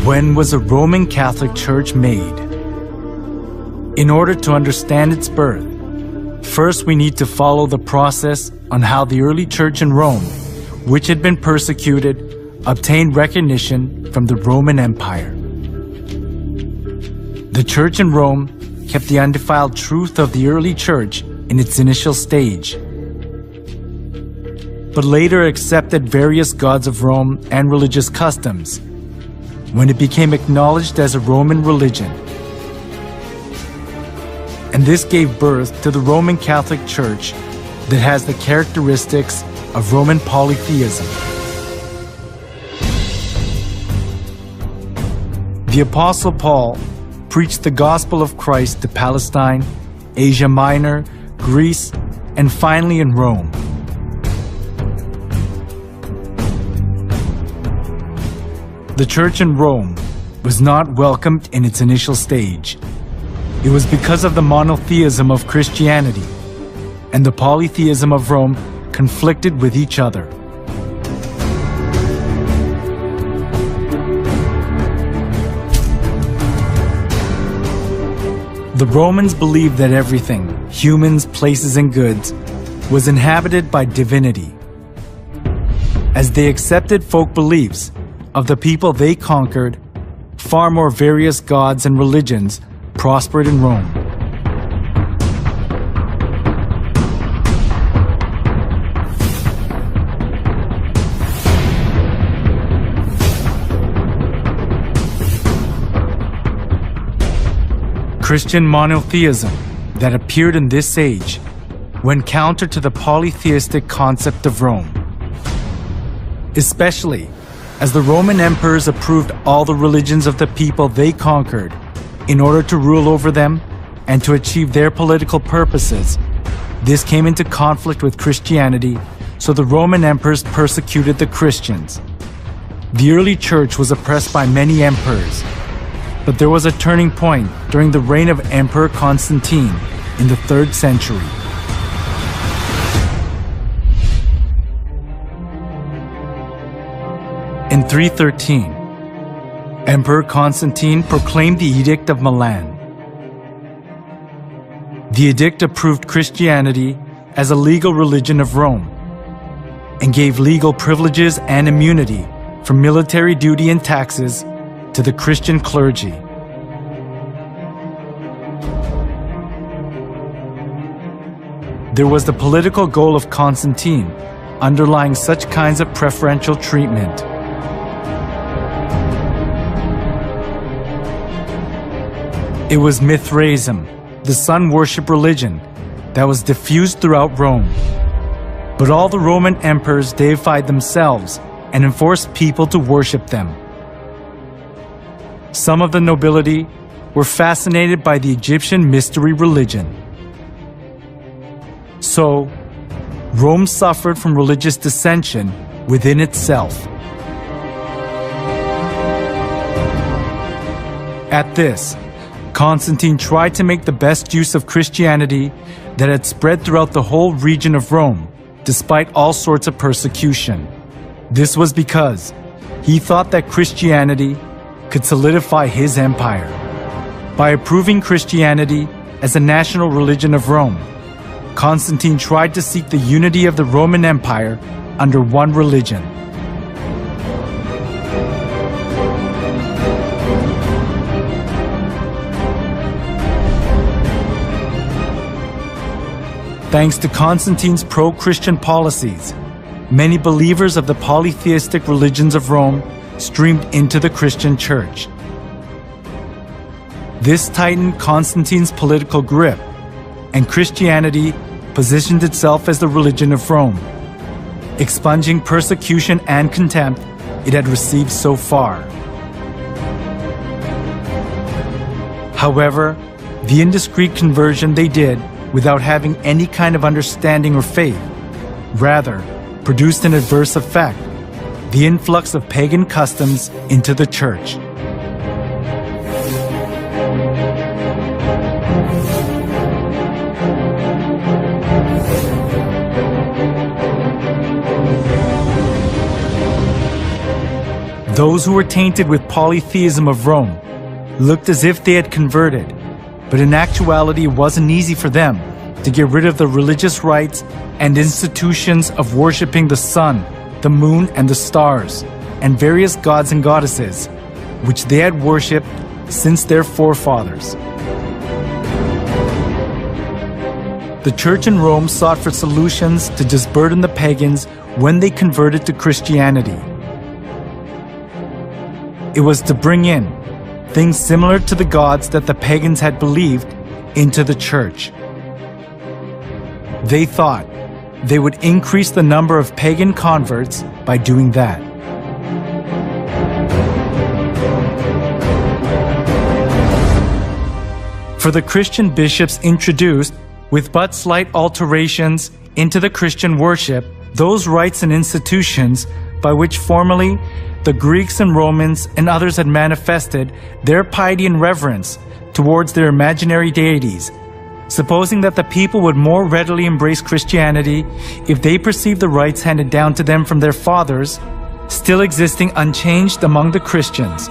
When was a Roman Catholic Church made? In order to understand its birth, first we need to follow the process on how the early church in Rome, which had been persecuted, obtained recognition from the Roman Empire. The church in Rome kept the undefiled truth of the early church in its initial stage, but later accepted various gods of Rome and religious customs when it became acknowledged as a Roman religion. And this gave birth to the Roman Catholic Church that has the characteristics of Roman polytheism. The Apostle Paul preached the gospel of Christ to Palestine, Asia Minor, Greece, and finally in Rome. The church in Rome was not welcomed in its initial stage. It was because of the monotheism of Christianity, and the polytheism of Rome conflicted with each other. The Romans believed that everything, humans, places, and goods, was inhabited by divinity. As they accepted folk beliefs of the people they conquered, far more various gods and religions prospered in Rome. Christian monotheism that appeared in this age went counter to the polytheistic concept of Rome, especially as the Roman emperors approved all the religions of the people they conquered in order to rule over them and to achieve their political purposes. This came into conflict with Christianity, so the Roman emperors persecuted the Christians. The early church was oppressed by many emperors, but there was a turning point during the reign of Emperor Constantine in the 3rd century. In 313, Emperor Constantine proclaimed the Edict of Milan. The edict approved Christianity as a legal religion of Rome and gave legal privileges and immunity from military duty and taxes to the Christian clergy. There was the political goal of Constantine underlying such kinds of preferential treatment. It was Mithraism, the sun worship religion, that was diffused throughout Rome. But all the Roman emperors deified themselves and enforced people to worship them. Some of the nobility were fascinated by the Egyptian mystery religion. So, Rome suffered from religious dissension within itself. At this, Constantine tried to make the best use of Christianity that had spread throughout the whole region of Rome, despite all sorts of persecution. This was because he thought that Christianity could solidify his empire. By approving Christianity as a national religion of Rome, Constantine tried to seek the unity of the Roman Empire under one religion. Thanks to Constantine's pro-Christian policies, many believers of the polytheistic religions of Rome streamed into the Christian church. This tightened Constantine's political grip, and Christianity positioned itself as the religion of Rome, expunging persecution and contempt it had received so far. However, the indiscreet conversion they did without having any kind of understanding or faith, rather produced an adverse effect: the influx of pagan customs into the church. Those who were tainted with polytheism of Rome looked as if they had converted, but in actuality it wasn't easy for them to get rid of the religious rites and institutions of worshipping the sun, the moon, and the stars, and various gods and goddesses, which they had worshipped since their forefathers. The church in Rome sought for solutions to disburden the pagans when they converted to Christianity. It was to bring in things similar to the gods that the pagans had believed into the church. They thought they would increase the number of pagan converts by doing that. For the Christian bishops introduced, with but slight alterations into the Christian worship, those rites and institutions by which formerly the Greeks and Romans and others had manifested their piety and reverence towards their imaginary deities, supposing that the people would more readily embrace Christianity if they perceived the rites handed down to them from their fathers still existing unchanged among the Christians.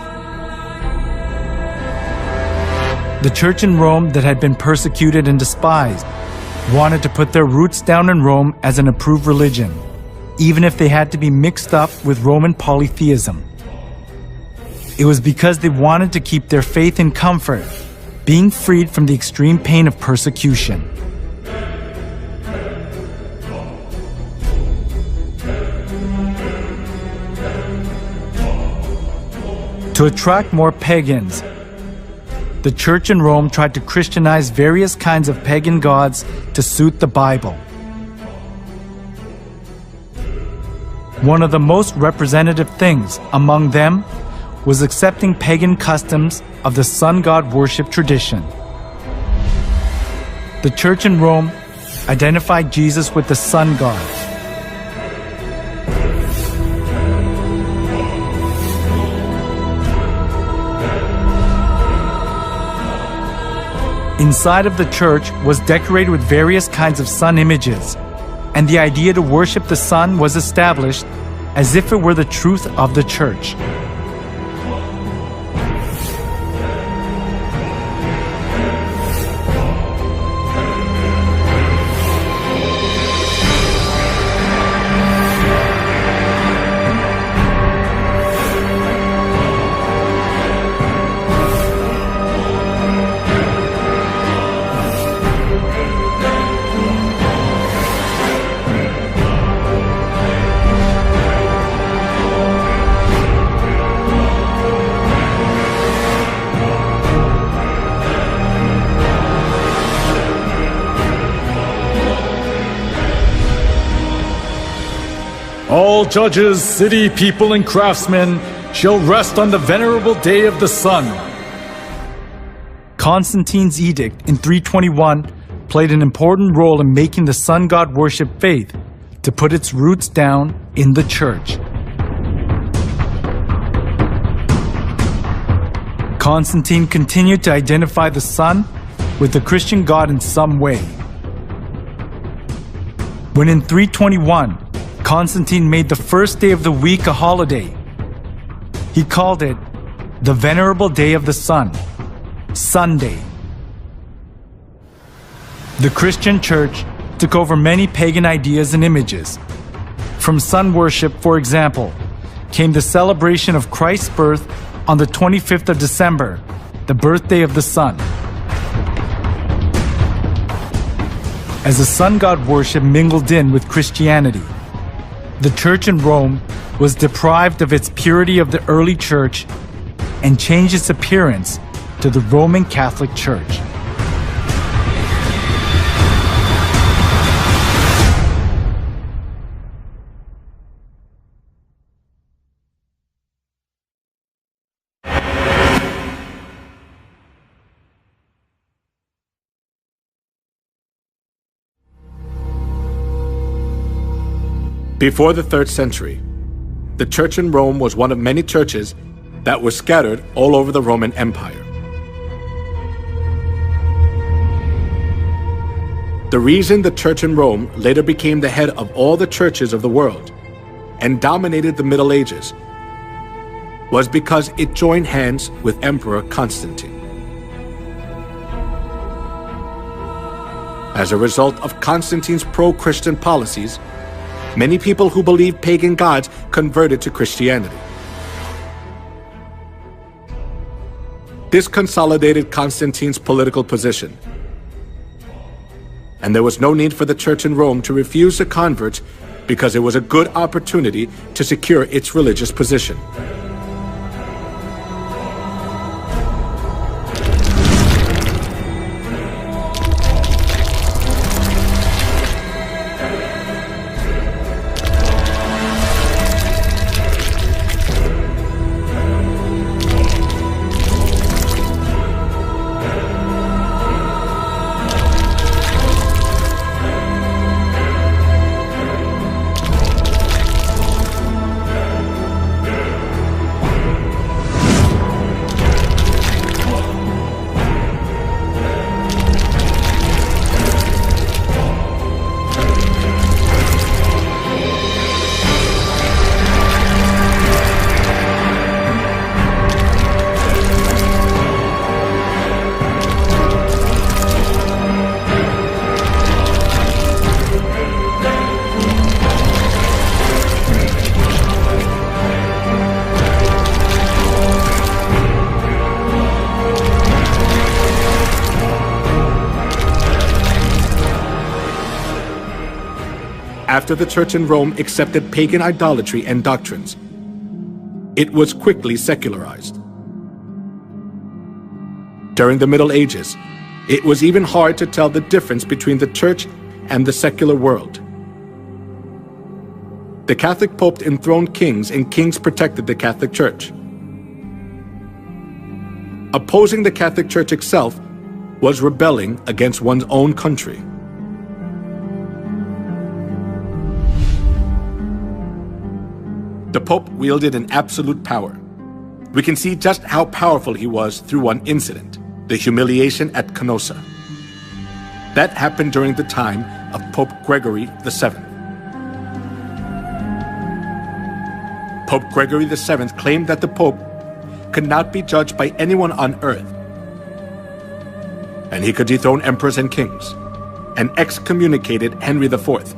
The church in Rome that had been persecuted and despised wanted to put their roots down in Rome as an approved religion, even if they had to be mixed up with Roman polytheism. It was because they wanted to keep their faith in comfort, being freed from the extreme pain of persecution. To attract more pagans, the church in Rome tried to Christianize various kinds of pagan gods to suit the Bible. One of the most representative things among them was accepting pagan customs of the sun god worship tradition. The church in Rome identified Jesus with the sun god. Inside of the church was decorated with various kinds of sun images, and the idea to worship the sun was established as if it were the truth of the church. All judges, city people, and craftsmen shall rest on the venerable day of the sun. Constantine's edict in 321 played an important role in making the sun god worship faith to put its roots down in the church. Constantine continued to identify the sun with the Christian god in some way. When in 321, Constantine made the first day of the week a holiday, he called it the Venerable Day of the Sun, Sunday. The Christian church took over many pagan ideas and images. From sun worship, for example, came the celebration of Christ's birth on the 25th of December, the birthday of the sun. As the sun god worship mingled in with Christianity, the church in Rome was deprived of its purity of the early church and changed its appearance to the Roman Catholic Church. Before the 3rd century, the church in Rome was one of many churches that were scattered all over the Roman Empire. The reason the church in Rome later became the head of all the churches of the world and dominated the Middle Ages was because it joined hands with Emperor Constantine. As a result of Constantine's pro-Christian policies, many people who believed pagan gods converted to Christianity. This consolidated Constantine's political position, and there was no need for the church in Rome to refuse the converts because it was a good opportunity to secure its religious position. After the church in Rome accepted pagan idolatry and doctrines, it was quickly secularized. During the Middle Ages, it was even hard to tell the difference between the church and the secular world. The Catholic Pope enthroned kings, and kings protected the Catholic Church. Opposing the Catholic Church itself was rebelling against one's own country. The Pope wielded an absolute power. We can see just how powerful he was through one incident, the humiliation at Canossa. That happened during the time of Pope Gregory VII. Pope Gregory VII claimed that the Pope could not be judged by anyone on earth, and he could dethrone emperors and kings, and excommunicated Henry IV,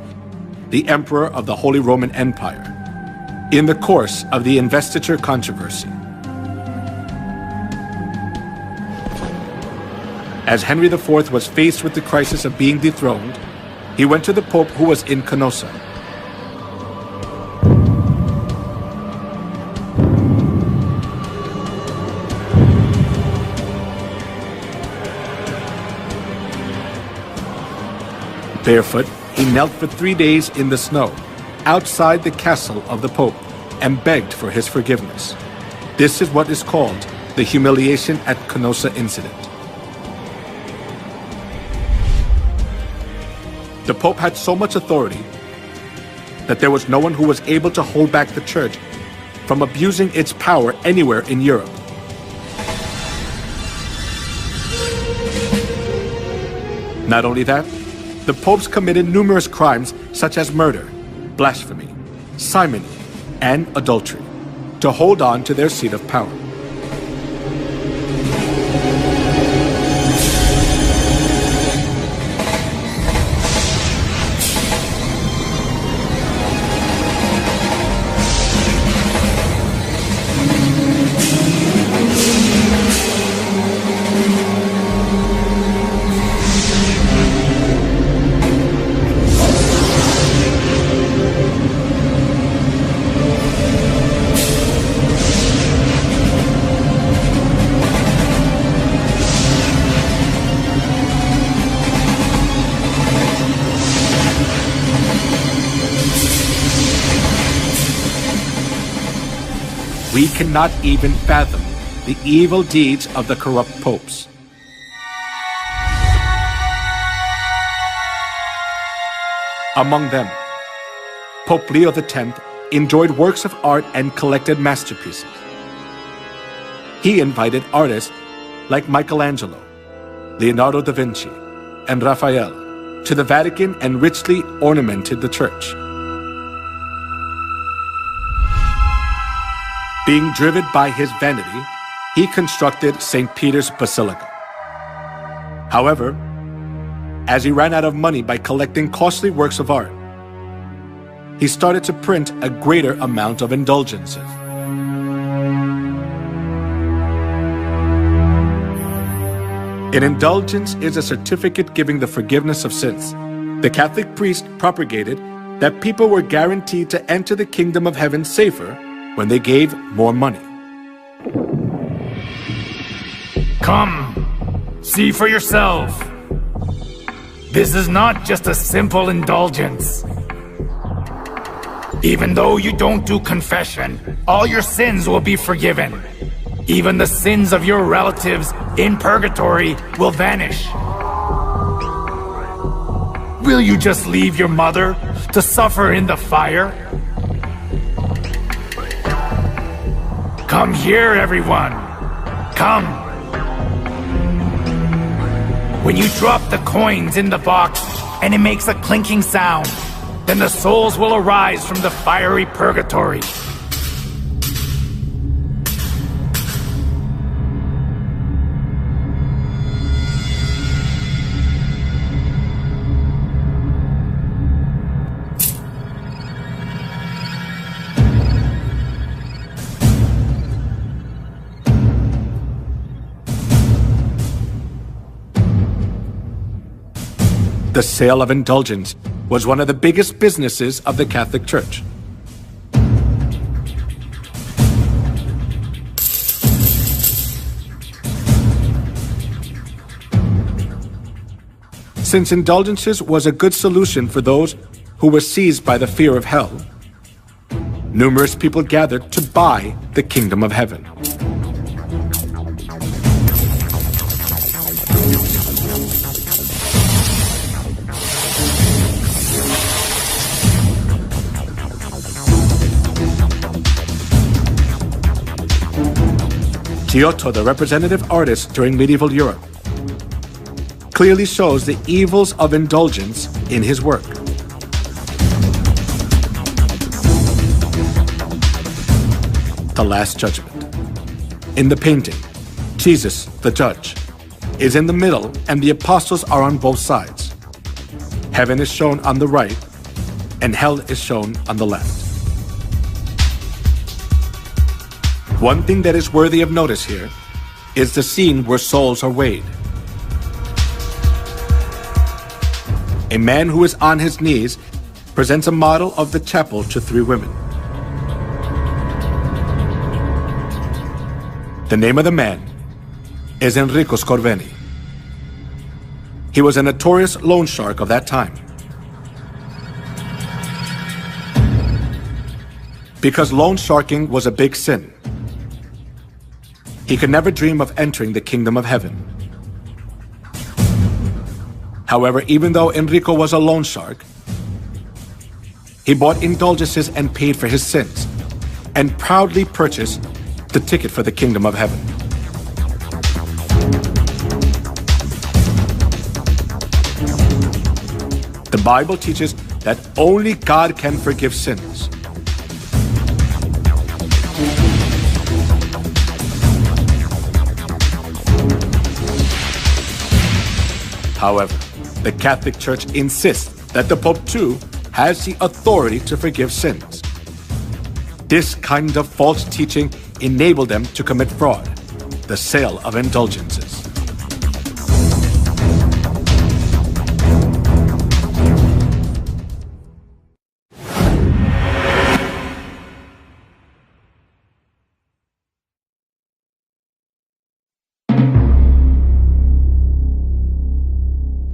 the Emperor of the Holy Roman Empire, in the course of the investiture controversy. As Henry IV was faced with the crisis of being dethroned, he went to the Pope who was in Canossa. Barefoot, he knelt for 3 days in the snow, outside the castle of the Pope, and begged for his forgiveness. This is what is called the humiliation at Canossa incident. The Pope had so much authority that there was no one who was able to hold back the Church from abusing its power anywhere in Europe. Not only that, the popes committed numerous crimes such as murder, blasphemy, simony, and adultery to hold on to their seat of power. We cannot even fathom the evil deeds of the corrupt popes. Among them, Pope Leo X enjoyed works of art and collected masterpieces. He invited artists like Michelangelo, Leonardo da Vinci, and Raphael to the Vatican and richly ornamented the church. Being driven by his vanity, he constructed St. Peter's Basilica. However, as he ran out of money by collecting costly works of art, he started to print a greater amount of indulgences. An indulgence is a certificate giving the forgiveness of sins. The Catholic priest propagated that people were guaranteed to enter the kingdom of heaven safer when they gave more money. Come, see for yourself. This is not just a simple indulgence. Even though you don't do confession, all your sins will be forgiven. Even the sins of your relatives in purgatory will vanish. Will you just leave your mother to suffer in the fire? Come here, everyone. Come. When you drop the coins in the box and it makes a clinking sound, then the souls will arise from the fiery purgatory. The sale of indulgence was one of the biggest businesses of the Catholic Church. Since indulgences was a good solution for those who were seized by the fear of hell, numerous people gathered to buy the kingdom of heaven. Giotto, the representative artist during medieval Europe, clearly shows the evils of indulgence in his work. The Last Judgment. In the painting, Jesus, the judge, is in the middle and the apostles are on both sides. Heaven is shown on the right and hell is shown on the left. One thing that is worthy of notice here is the scene where souls are weighed. A man who is on his knees presents a model of the chapel to three women. The name of the man is Enrico Scorveni. He was a notorious loan shark of that time. Because loan sharking was a big sin, he could never dream of entering the kingdom of heaven. However, even though Enrico was a loan shark, he bought indulgences and paid for his sins, and proudly purchased the ticket for the kingdom of heaven. The Bible teaches that only God can forgive sins. However, the Catholic Church insists that the Pope too has the authority to forgive sins. This kind of false teaching enabled them to commit fraud, the sale of indulgences.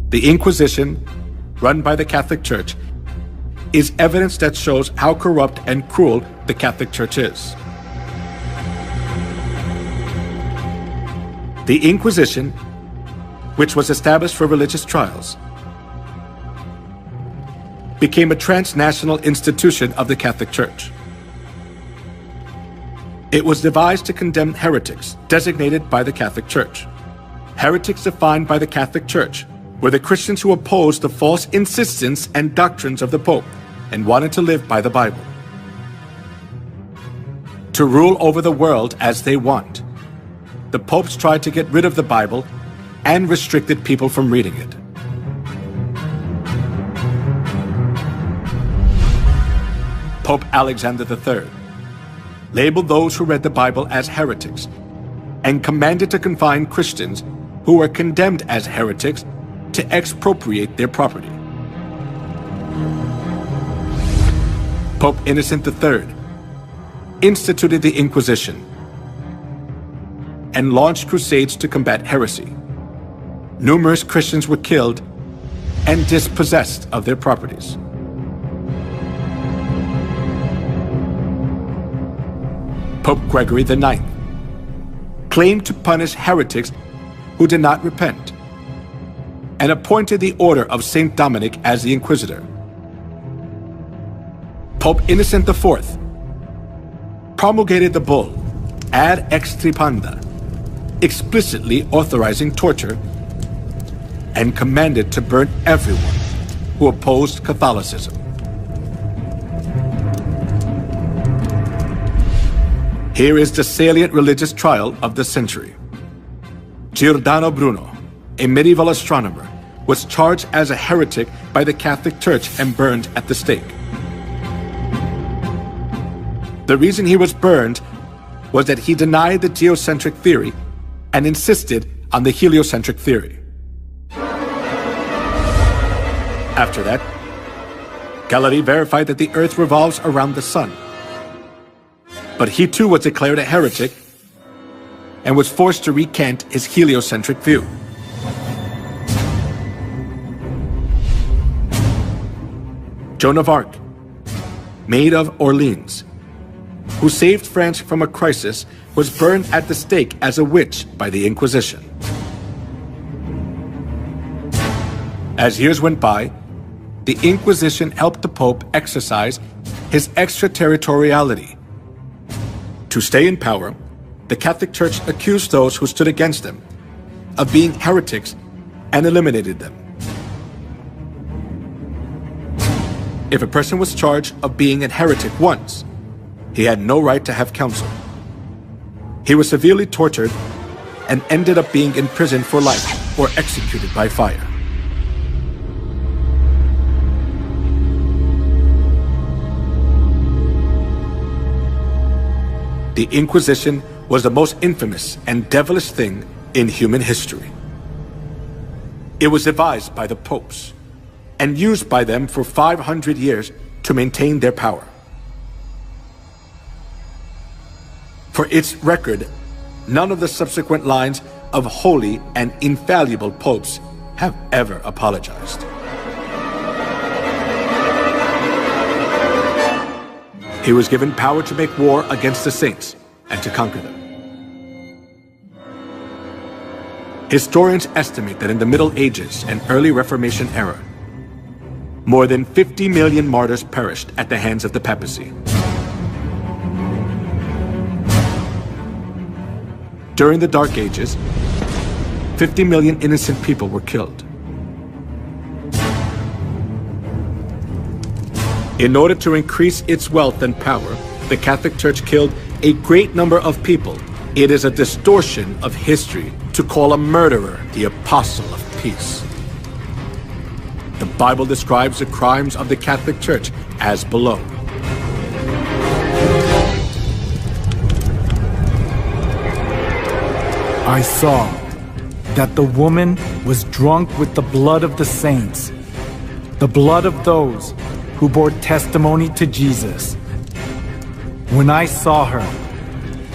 The Inquisition, run by the Catholic Church, is evidence that shows how corrupt and cruel the Catholic Church is. The Inquisition, which was established for religious trials, became a transnational institution of the Catholic Church. It was devised to condemn heretics designated by the Catholic Church. Heretics defined by the Catholic Church were the Christians who opposed the false insistence and doctrines of the Pope and wanted to live by the Bible. to rule over the world as they want. The popes tried to get rid of the Bible and restricted people from reading it. Pope Alexander III labeled those who read the Bible as heretics and commanded to confine Christians who were condemned as heretics to expropriate their property. Pope Innocent III instituted the Inquisition and launched crusades to combat heresy. Numerous Christians were killed and dispossessed of their properties. Pope Gregory IX claimed to punish heretics who did not repent and appointed the Order of St. Dominic as the Inquisitor. Pope Innocent IV promulgated the bull Ad Extirpanda, explicitly authorizing torture, and commanded to burn everyone who opposed Catholicism. Here is the salient religious trial of the century. Giordano Bruno, a medieval astronomer, was charged as a heretic by the Catholic Church and burned at the stake. The reason he was burned was that he denied the geocentric theory and insisted on the heliocentric theory. After that, Galilei verified that the Earth revolves around the Sun. But he too was declared a heretic and was forced to recant his heliocentric view. Joan of Arc, Maid of Orleans, who saved France from a crisis, was burned at the stake as a witch by the Inquisition. As years went by, the Inquisition helped the Pope exercise his extraterritoriality. To stay in power, the Catholic Church accused those who stood against them of being heretics and eliminated them. If a person was charged of being a heretic once, he had no right to have counsel. He was severely tortured and ended up being imprisoned for life or executed by fire. The Inquisition was the most infamous and devilish thing in human history. It was devised by the popes and used by them for 500 years to maintain their power. For its record, none of the subsequent lines of holy and infallible popes have ever apologized. He was given power to make war against the saints and to conquer them. Historians estimate that in the Middle Ages and early Reformation era, more than 50 million martyrs perished at the hands of the papacy. During the Dark Ages, 50 million innocent people were killed. In order to increase its wealth and power, the Catholic Church killed a great number of people. It is a distortion of history to call a murderer the apostle of peace. The Bible describes the crimes of the Catholic Church as below. I saw that the woman was drunk with the blood of the saints, the blood of those who bore testimony to Jesus. When I saw her,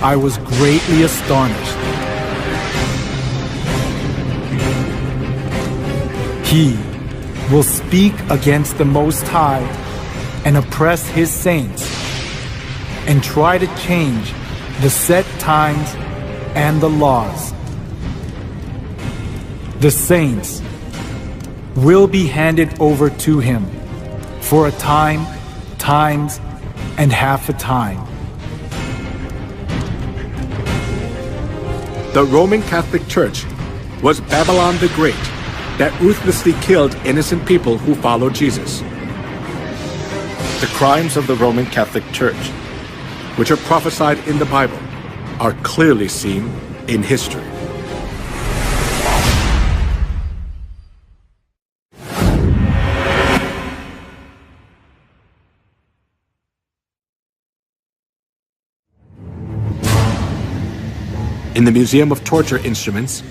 I was greatly astonished. He will speak against the Most High and oppress his saints and try to change the set times and the laws. The saints will be handed over to him for a time, times, and half a time. The Roman Catholic Church was Babylon the Great that ruthlessly killed innocent people who followed Jesus. The crimes of the Roman Catholic Church which are prophesied in the Bible, are clearly seen in history. In the Museum of Torture Instruments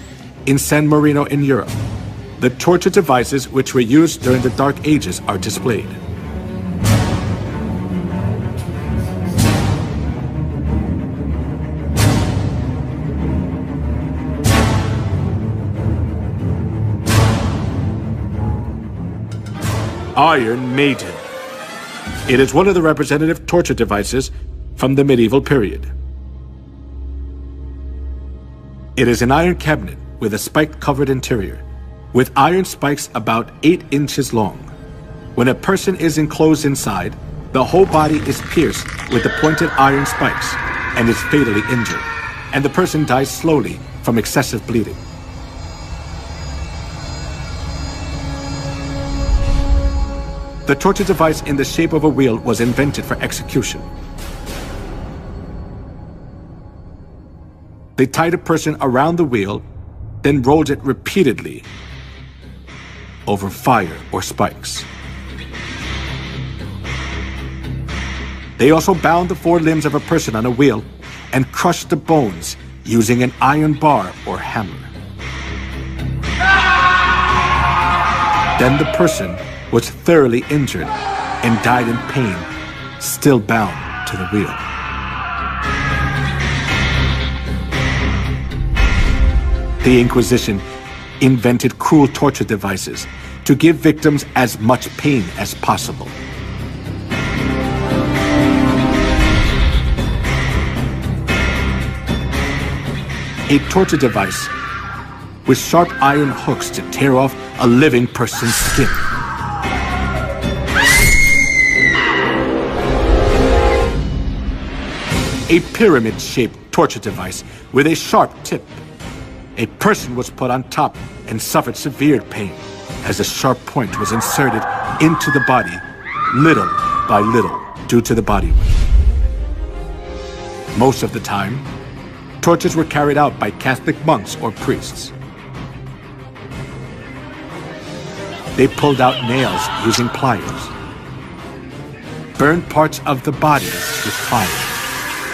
in San Marino in Europe, the torture devices which were used during the Dark Ages are displayed. Iron Maiden. It is one of the representative torture devices from the medieval period. It is an iron cabinet with a spike-covered interior, with iron spikes about 8 inches long. When a person is enclosed inside, the whole body is pierced with the pointed iron spikes and is fatally injured, and the person dies slowly from excessive bleeding. The torture device in the shape of a wheel was invented for execution. They tied a person around the wheel, then rolled it repeatedly over fire or spikes. They also bound the 4 limbs of a person on a wheel and crushed the bones using an iron bar or hammer. Then the person was thoroughly injured and died in pain, still bound to the wheel. The Inquisition invented cruel torture devices to give victims as much pain as possible. A torture device with sharp iron hooks to tear off a living person's skin. A pyramid-shaped torture device with a sharp tip. A person was put on top and suffered severe pain as a sharp point was inserted into the body little by little due to the body weight. Most of the time, tortures were carried out by Catholic monks or priests. They pulled out nails using pliers, burned parts of the body with fire,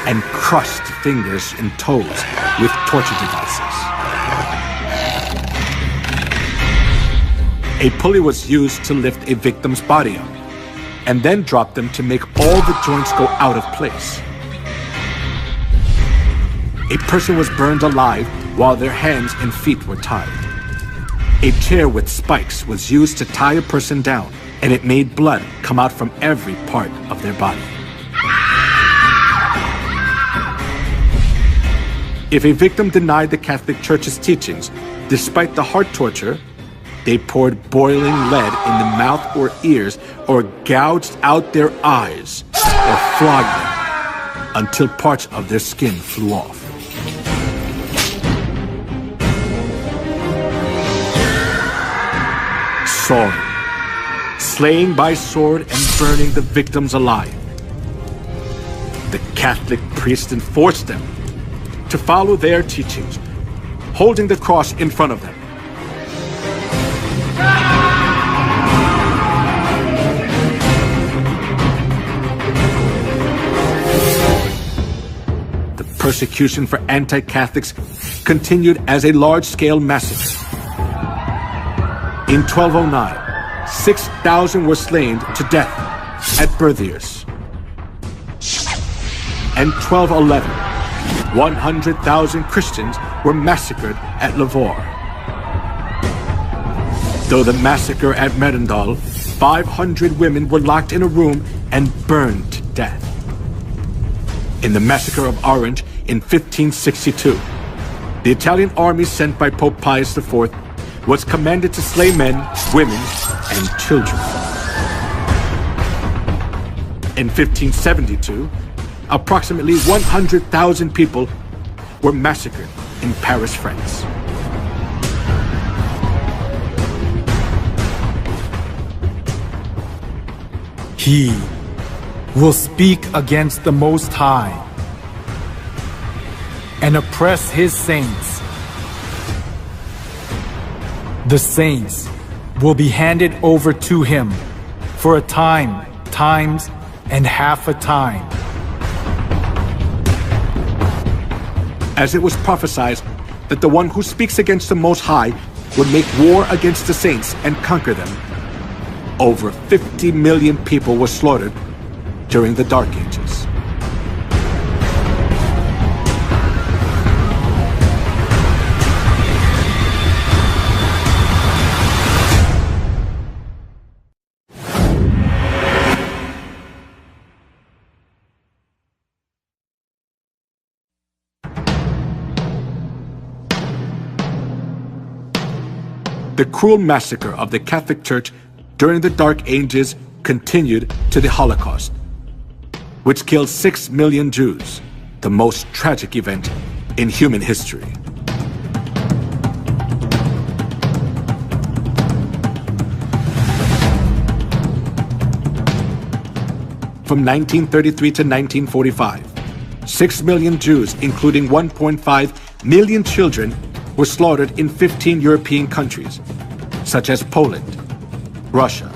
and crushed fingers and toes with torture devices. A pulley was used to lift a victim's body up, and then drop them to make all the joints go out of place. A person was burned alive while their hands and feet were tied. A chair with spikes was used to tie a person down, and it made blood come out from every part of their body. If a victim denied the Catholic Church's teachings, despite the hard torture, they poured boiling lead in the mouth or ears, or gouged out their eyes, or flogged them until parts of their skin flew off. Sawing, slaying by sword and burning the victims alive. The Catholic priests enforced them to follow their teachings, holding the cross in front of them. The persecution for anti-Catholics continued as a large-scale massacre. In 1209, 6,000 were slain to death at Berthiers. And 1211, 100,000 Christians were massacred at Lavore. Though the massacre at Merindal, 500 women were locked in a room and burned to death. In the massacre of Orange in 1562, the Italian army sent by Pope Pius IV was commanded to slay men, women, and children. In 1572, approximately 100,000 people were massacred in Paris, France. He will speak against the Most High and oppress his saints. The saints will be handed over to him for a time, times, and half a time. As it was prophesied that the one who speaks against the Most High would make war against the saints and conquer them, over 50 million people were slaughtered during the Dark Ages. The cruel massacre of the Catholic Church during the Dark Ages continued to the Holocaust, which killed 6 million Jews, the most tragic event in human history. From 1933 to 1945, 6 million Jews, including 1.5 million children, were slaughtered in 15 European countries, such as Poland, Russia,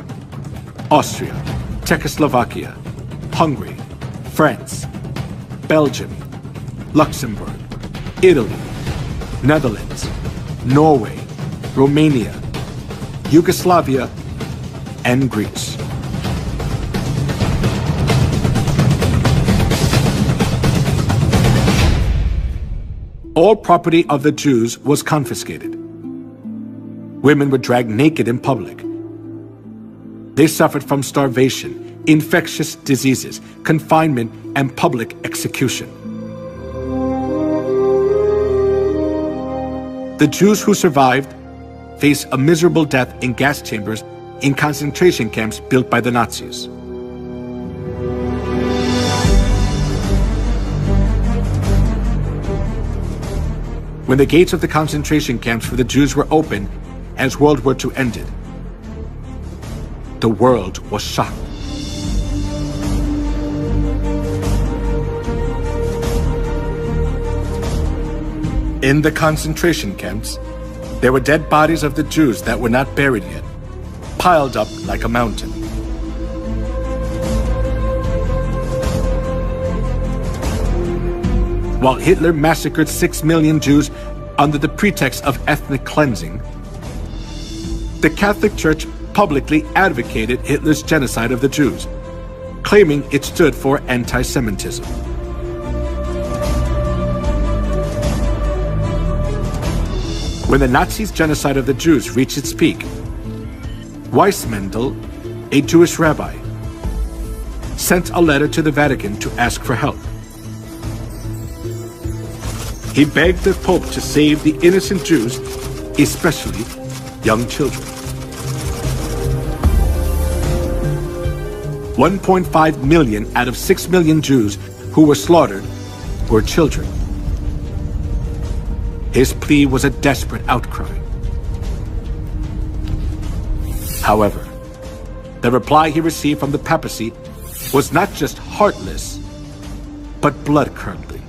Austria, Czechoslovakia, Hungary, France, Belgium, Luxembourg, Italy, Netherlands, Norway, Romania, Yugoslavia, and Greece. All property of the Jews was confiscated. Women were dragged naked in public. They suffered from starvation, infectious diseases, confinement, and public execution. The Jews who survived faced a miserable death in gas chambers in concentration camps built by the Nazis. When the gates of the concentration camps for the Jews were opened as World War II ended, the world was shocked. In the concentration camps, there were dead bodies of the Jews that were not buried yet, piled up like a mountain. While Hitler massacred 6 million Jews under the pretext of ethnic cleansing, the Catholic Church publicly advocated Hitler's genocide of the Jews, claiming it stood for anti-Semitism. When the Nazis' genocide of the Jews reached its peak, Weissmandl, a Jewish rabbi, sent a letter to the Vatican to ask for help. He begged the Pope to save the innocent Jews, especially young children. 1.5 million out of 6 million Jews who were slaughtered were children. His plea was a desperate outcry. However, the reply he received from the papacy was not just heartless, but blood-curdling.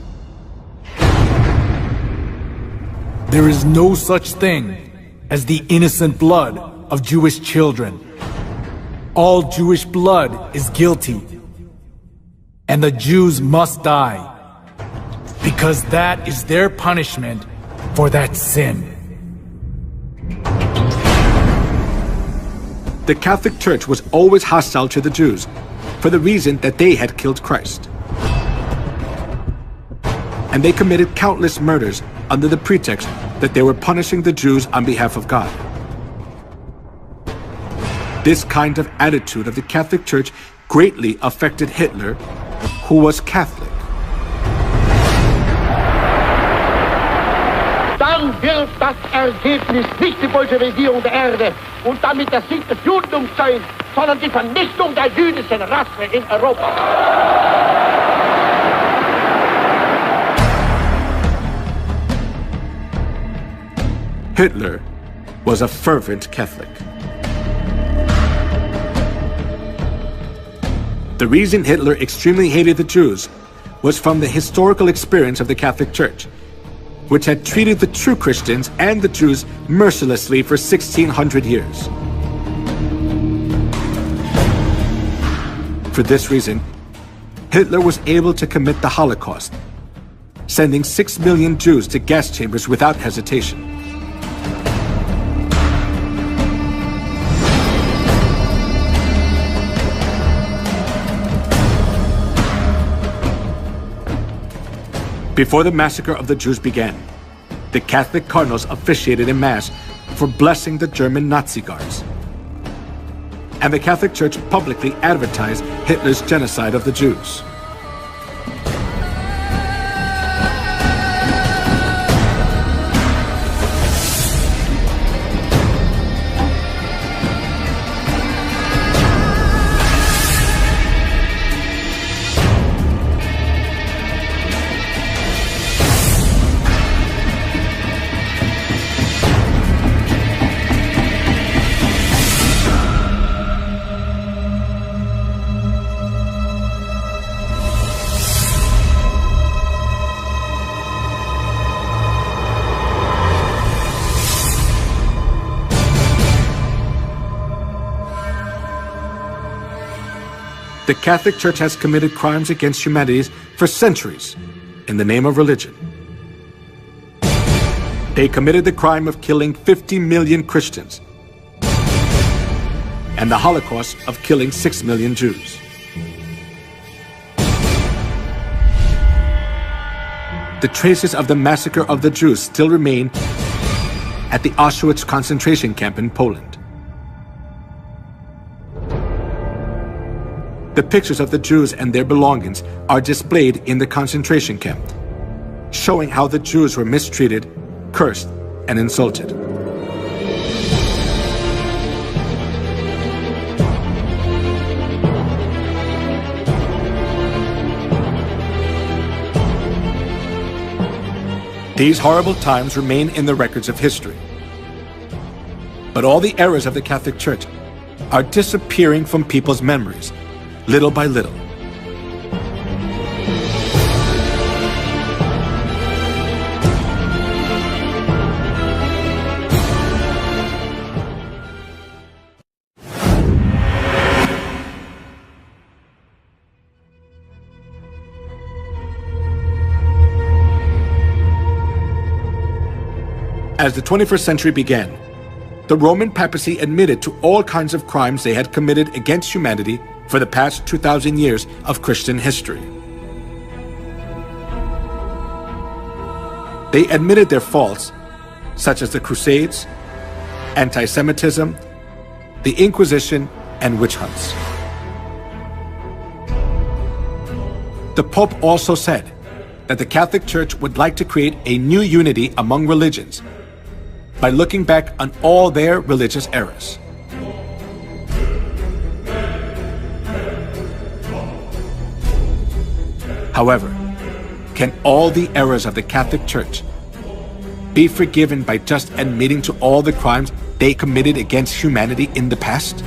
There is no such thing as the innocent blood of Jewish children. All Jewish blood is guilty, and the Jews must die, because that is their punishment for that sin. The Catholic Church was always hostile to the Jews for the reason that they had killed Christ. And they committed countless murders under the pretext that they were punishing the Jews on behalf of God. This kind of attitude of the Catholic Church greatly affected Hitler, who was Catholic. Dann wird das Ergebnis nicht die Bolschewisierung der Erde und damit der Sieg des Judentums sein, sondern die Vernichtung der jüdischen Rasse in Europa. Hitler was a fervent Catholic. The reason Hitler extremely hated the Jews was from the historical experience of the Catholic Church, which had treated the true Christians and the Jews mercilessly for 1600 years. For this reason, Hitler was able to commit the Holocaust, sending 6 million Jews to gas chambers without hesitation. Before the massacre of the Jews began, the Catholic cardinals officiated in Mass for blessing the German Nazi guards. And the Catholic Church publicly advertised Hitler's genocide of the Jews. The Catholic Church has committed crimes against humanity for centuries in the name of religion. They committed the crime of killing 50 million Christians and the Holocaust of killing 6 million Jews. The traces of the massacre of the Jews still remain at the Auschwitz concentration camp in Poland. The pictures of the Jews and their belongings are displayed in the concentration camp, showing how the Jews were mistreated, cursed, and insulted. These horrible times remain in the records of history. But all the errors of the Catholic Church are disappearing from people's memories, little by little. As the 21st century began, the Roman papacy admitted to all kinds of crimes they had committed against humanity for the past 2,000 years of Christian history. They admitted their faults, such as the Crusades, anti-Semitism, the Inquisition, and witch hunts. The Pope also said that the Catholic Church would like to create a new unity among religions by looking back on all their religious errors. However, can all the errors of the Catholic Church be forgiven by just admitting to all the crimes they committed against humanity in the past?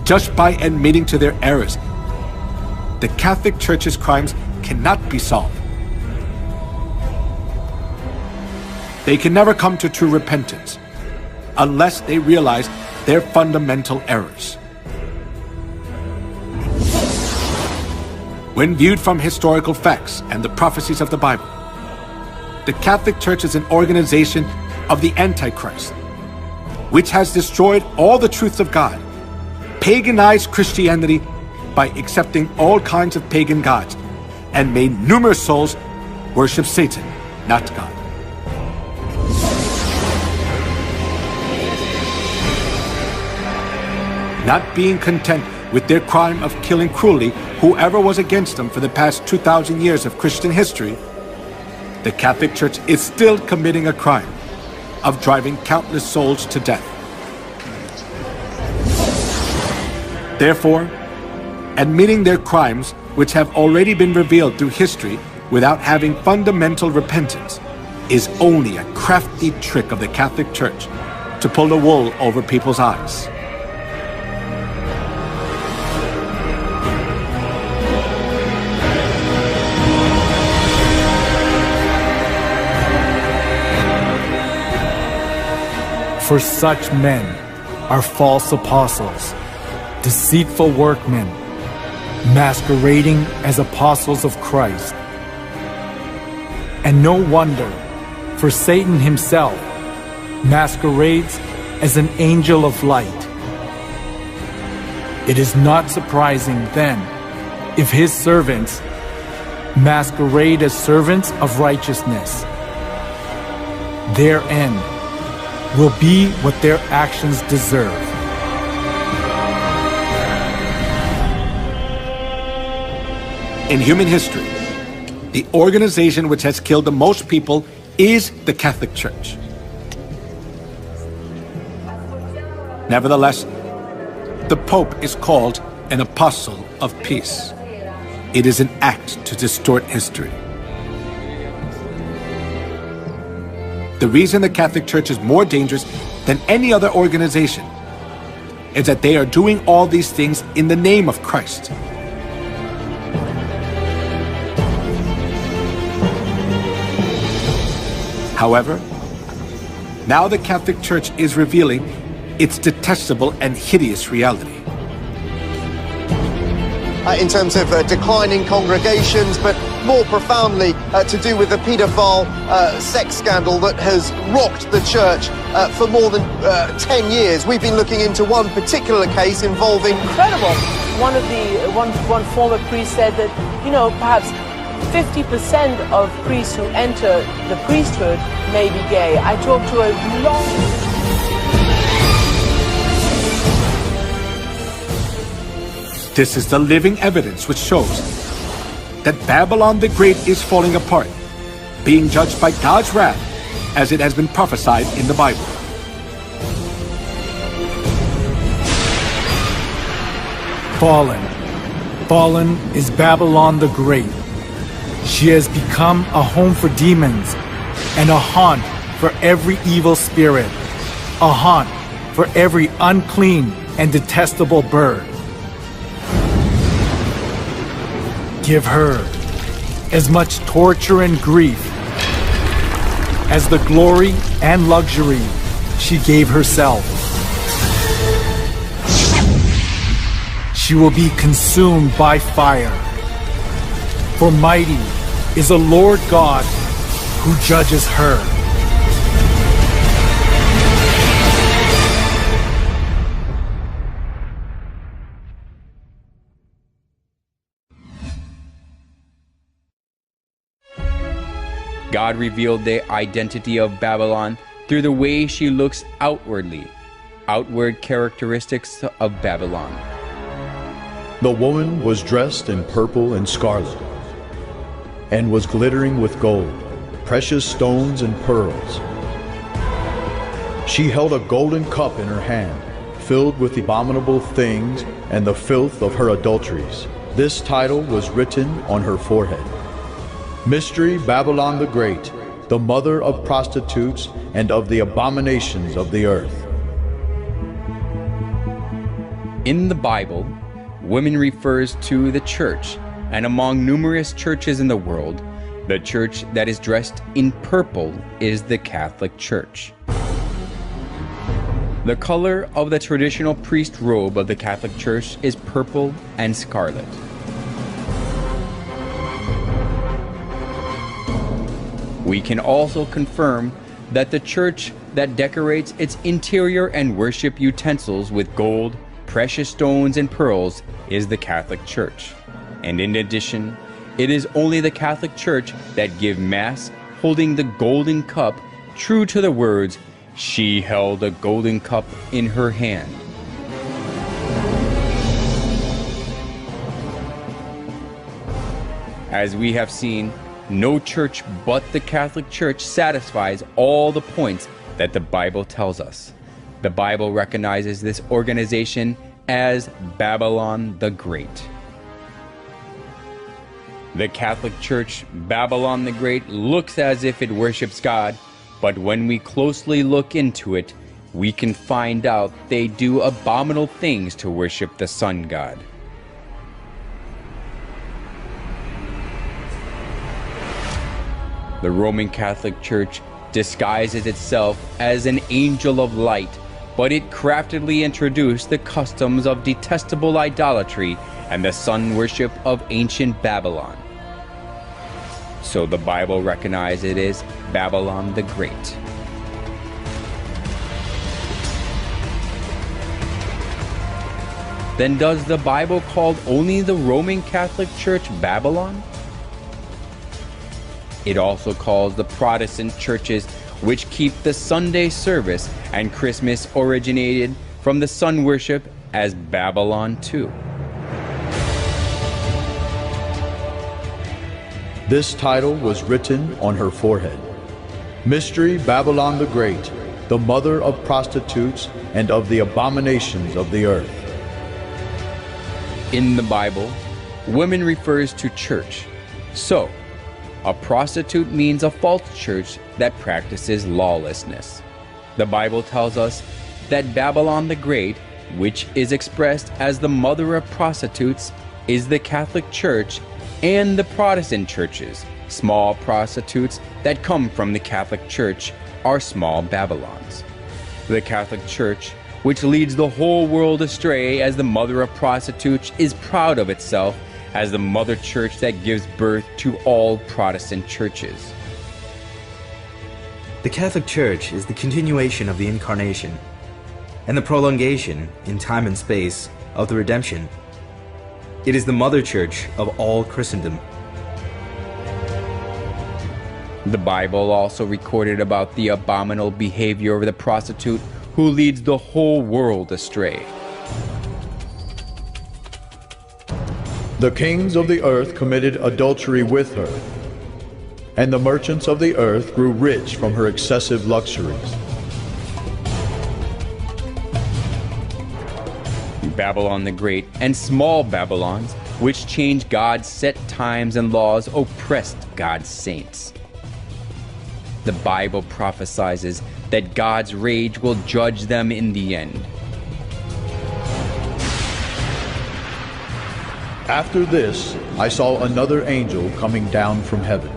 Just by admitting to their errors, the Catholic Church's crimes cannot be solved. They can never come to true repentance unless they realize their fundamental errors. When viewed from historical facts and the prophecies of the Bible, the Catholic Church is an organization of the Antichrist, which has destroyed all the truths of God, paganized Christianity by accepting all kinds of pagan gods, and made numerous souls worship Satan, not God. Not being content with their crime of killing cruelly whoever was against them for the past 2,000 years of Christian history, the Catholic Church is still committing a crime of driving countless souls to death. Therefore, admitting their crimes, which have already been revealed through history without having fundamental repentance, is only a crafty trick of the Catholic Church to pull the wool over people's eyes. For such men are false apostles, deceitful workmen, masquerading as apostles of Christ. And no wonder, for Satan himself masquerades as an angel of light. It is not surprising, then, if his servants masquerade as servants of righteousness. Their end will be what their actions deserve. In human history, the organization which has killed the most people is the Catholic Church. Nevertheless, the Pope is called an apostle of peace. It is an act to distort history. The reason the Catholic Church is more dangerous than any other organization is that they are doing all these things in the name of Christ. However, now the Catholic Church is revealing its detestable and hideous reality. In terms of declining congregations, but more profoundly to do with the paedophile sex scandal that has rocked the church for more than 10 years. We've been looking into one particular case involving... Incredible. One former priest said that, perhaps 50% of priests who enter the priesthood may be gay. I talked to a long... This is the living evidence which shows that Babylon the Great is falling apart, being judged by God's wrath as it has been prophesied in the Bible. Fallen is Babylon the Great. She has become a home for demons and a haunt for every evil spirit, a haunt for every unclean and detestable bird. Give her as much torture and grief as the glory and luxury she gave herself. She will be consumed by fire. For mighty is the Lord God who judges her. God revealed the identity of Babylon through the way she looks outwardly, outward characteristics of Babylon. The woman was dressed in purple and scarlet, and was glittering with gold, precious stones and pearls. She held a golden cup in her hand, filled with abominable things and the filth of her adulteries. This title was written on her forehead: Mystery Babylon the Great, the mother of prostitutes and of the abominations of the earth. In the Bible, women refers to the church, and among numerous churches in the world, the church that is dressed in purple is the Catholic Church. The color of the traditional priest robe of the Catholic Church is purple and scarlet. We can also confirm that the church that decorates its interior and worship utensils with gold, precious stones, and pearls is the Catholic Church. And in addition, it is only the Catholic Church that give Mass holding the golden cup, true to the words, "She held a golden cup in her hand." As we have seen, no church but the Catholic Church satisfies all the points that the Bible tells us. The Bible recognizes this organization as Babylon the Great. The Catholic Church, Babylon the Great, looks as if it worships God, but when we closely look into it, we can find out they do abominable things to worship the sun god. The Roman Catholic Church disguises itself as an angel of light, but it craftily introduced the customs of detestable idolatry and the sun worship of ancient Babylon. So the Bible recognizes it as Babylon the Great. Then does the Bible call only the Roman Catholic Church Babylon? It also calls the Protestant churches which keep the Sunday service and Christmas originated from the sun worship as Babylon too. This title was written on her forehead. Mystery Babylon the Great, the mother of prostitutes and of the abominations of the earth. In the Bible, women refers to church. So, a prostitute means a false church that practices lawlessness. The Bible tells us that Babylon the Great, which is expressed as the mother of prostitutes, is the Catholic Church and the Protestant churches. Small prostitutes that come from the Catholic Church are small Babylons. The Catholic Church, which leads the whole world astray as the mother of prostitutes, is proud of itself as the mother church that gives birth to all Protestant churches. The Catholic Church is the continuation of the Incarnation and the prolongation in time and space of the Redemption. It is the mother church of all Christendom. The Bible also recorded about the abominable behavior of the prostitute who leads the whole world astray. The kings of the earth committed adultery with her, and the merchants of the earth grew rich from her excessive luxuries. Babylon the Great and small Babylons, which changed God's set times and laws, oppressed God's saints. The Bible prophesies that God's rage will judge them in the end. After this, I saw another angel coming down from heaven.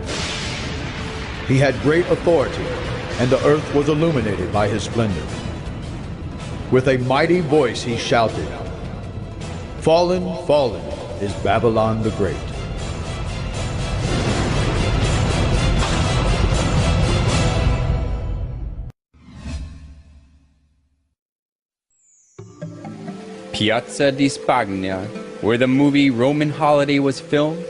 He had great authority, and the earth was illuminated by his splendor. With a mighty voice he shouted, "Fallen, fallen is Babylon the Great." Piazza di Spagna, where the movie Roman Holiday was filmed,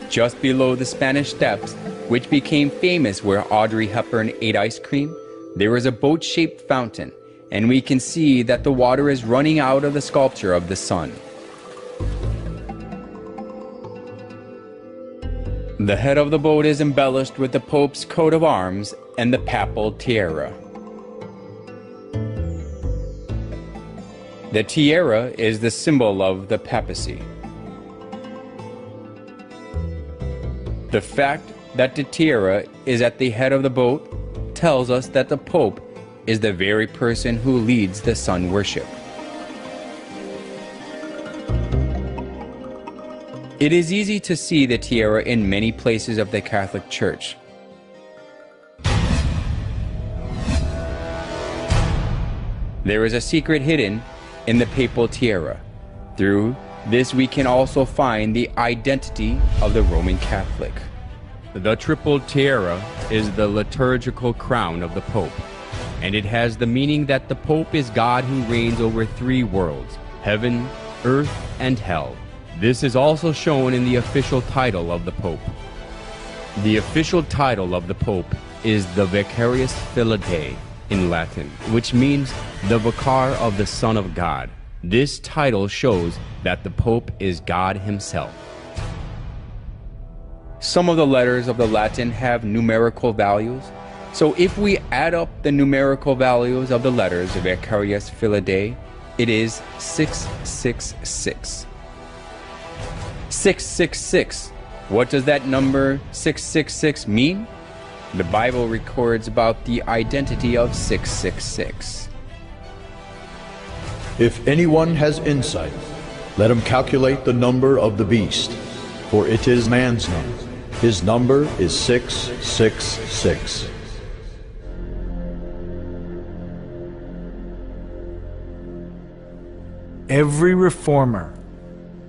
just below the Spanish Steps, which became famous where Audrey Hepburn ate ice cream, there is a boat-shaped fountain, and we can see that the water is running out of the sculpture of the sun. The head of the boat is embellished with the Pope's coat of arms and the papal tiara. The tiara is the symbol of the papacy. The fact that the tiara is at the head of the boat tells us that the Pope is the very person who leads the sun worship. It is easy to see the tiara in many places of the Catholic Church. There is a secret hidden in the papal tiara. Through this we can also find the identity of the Roman Catholic. The triple tiara is the liturgical crown of the Pope, and it has the meaning that the Pope is God who reigns over three worlds, heaven, earth, and hell. This is also shown in the official title of the Pope. The official title of the Pope is the Vicarius Filii Dei in Latin, which means the Vicar of the Son of God. This title shows that the Pope is God himself. Some of the letters of the Latin have numerical values, so if we add up the numerical values of the letters Vicarius Filii Dei, it is 666. 666. What does that number 666 mean? The Bible records about the identity of 666. If anyone has insight, let him calculate the number of the beast, for it is man's number. His number is 666. Every reformer,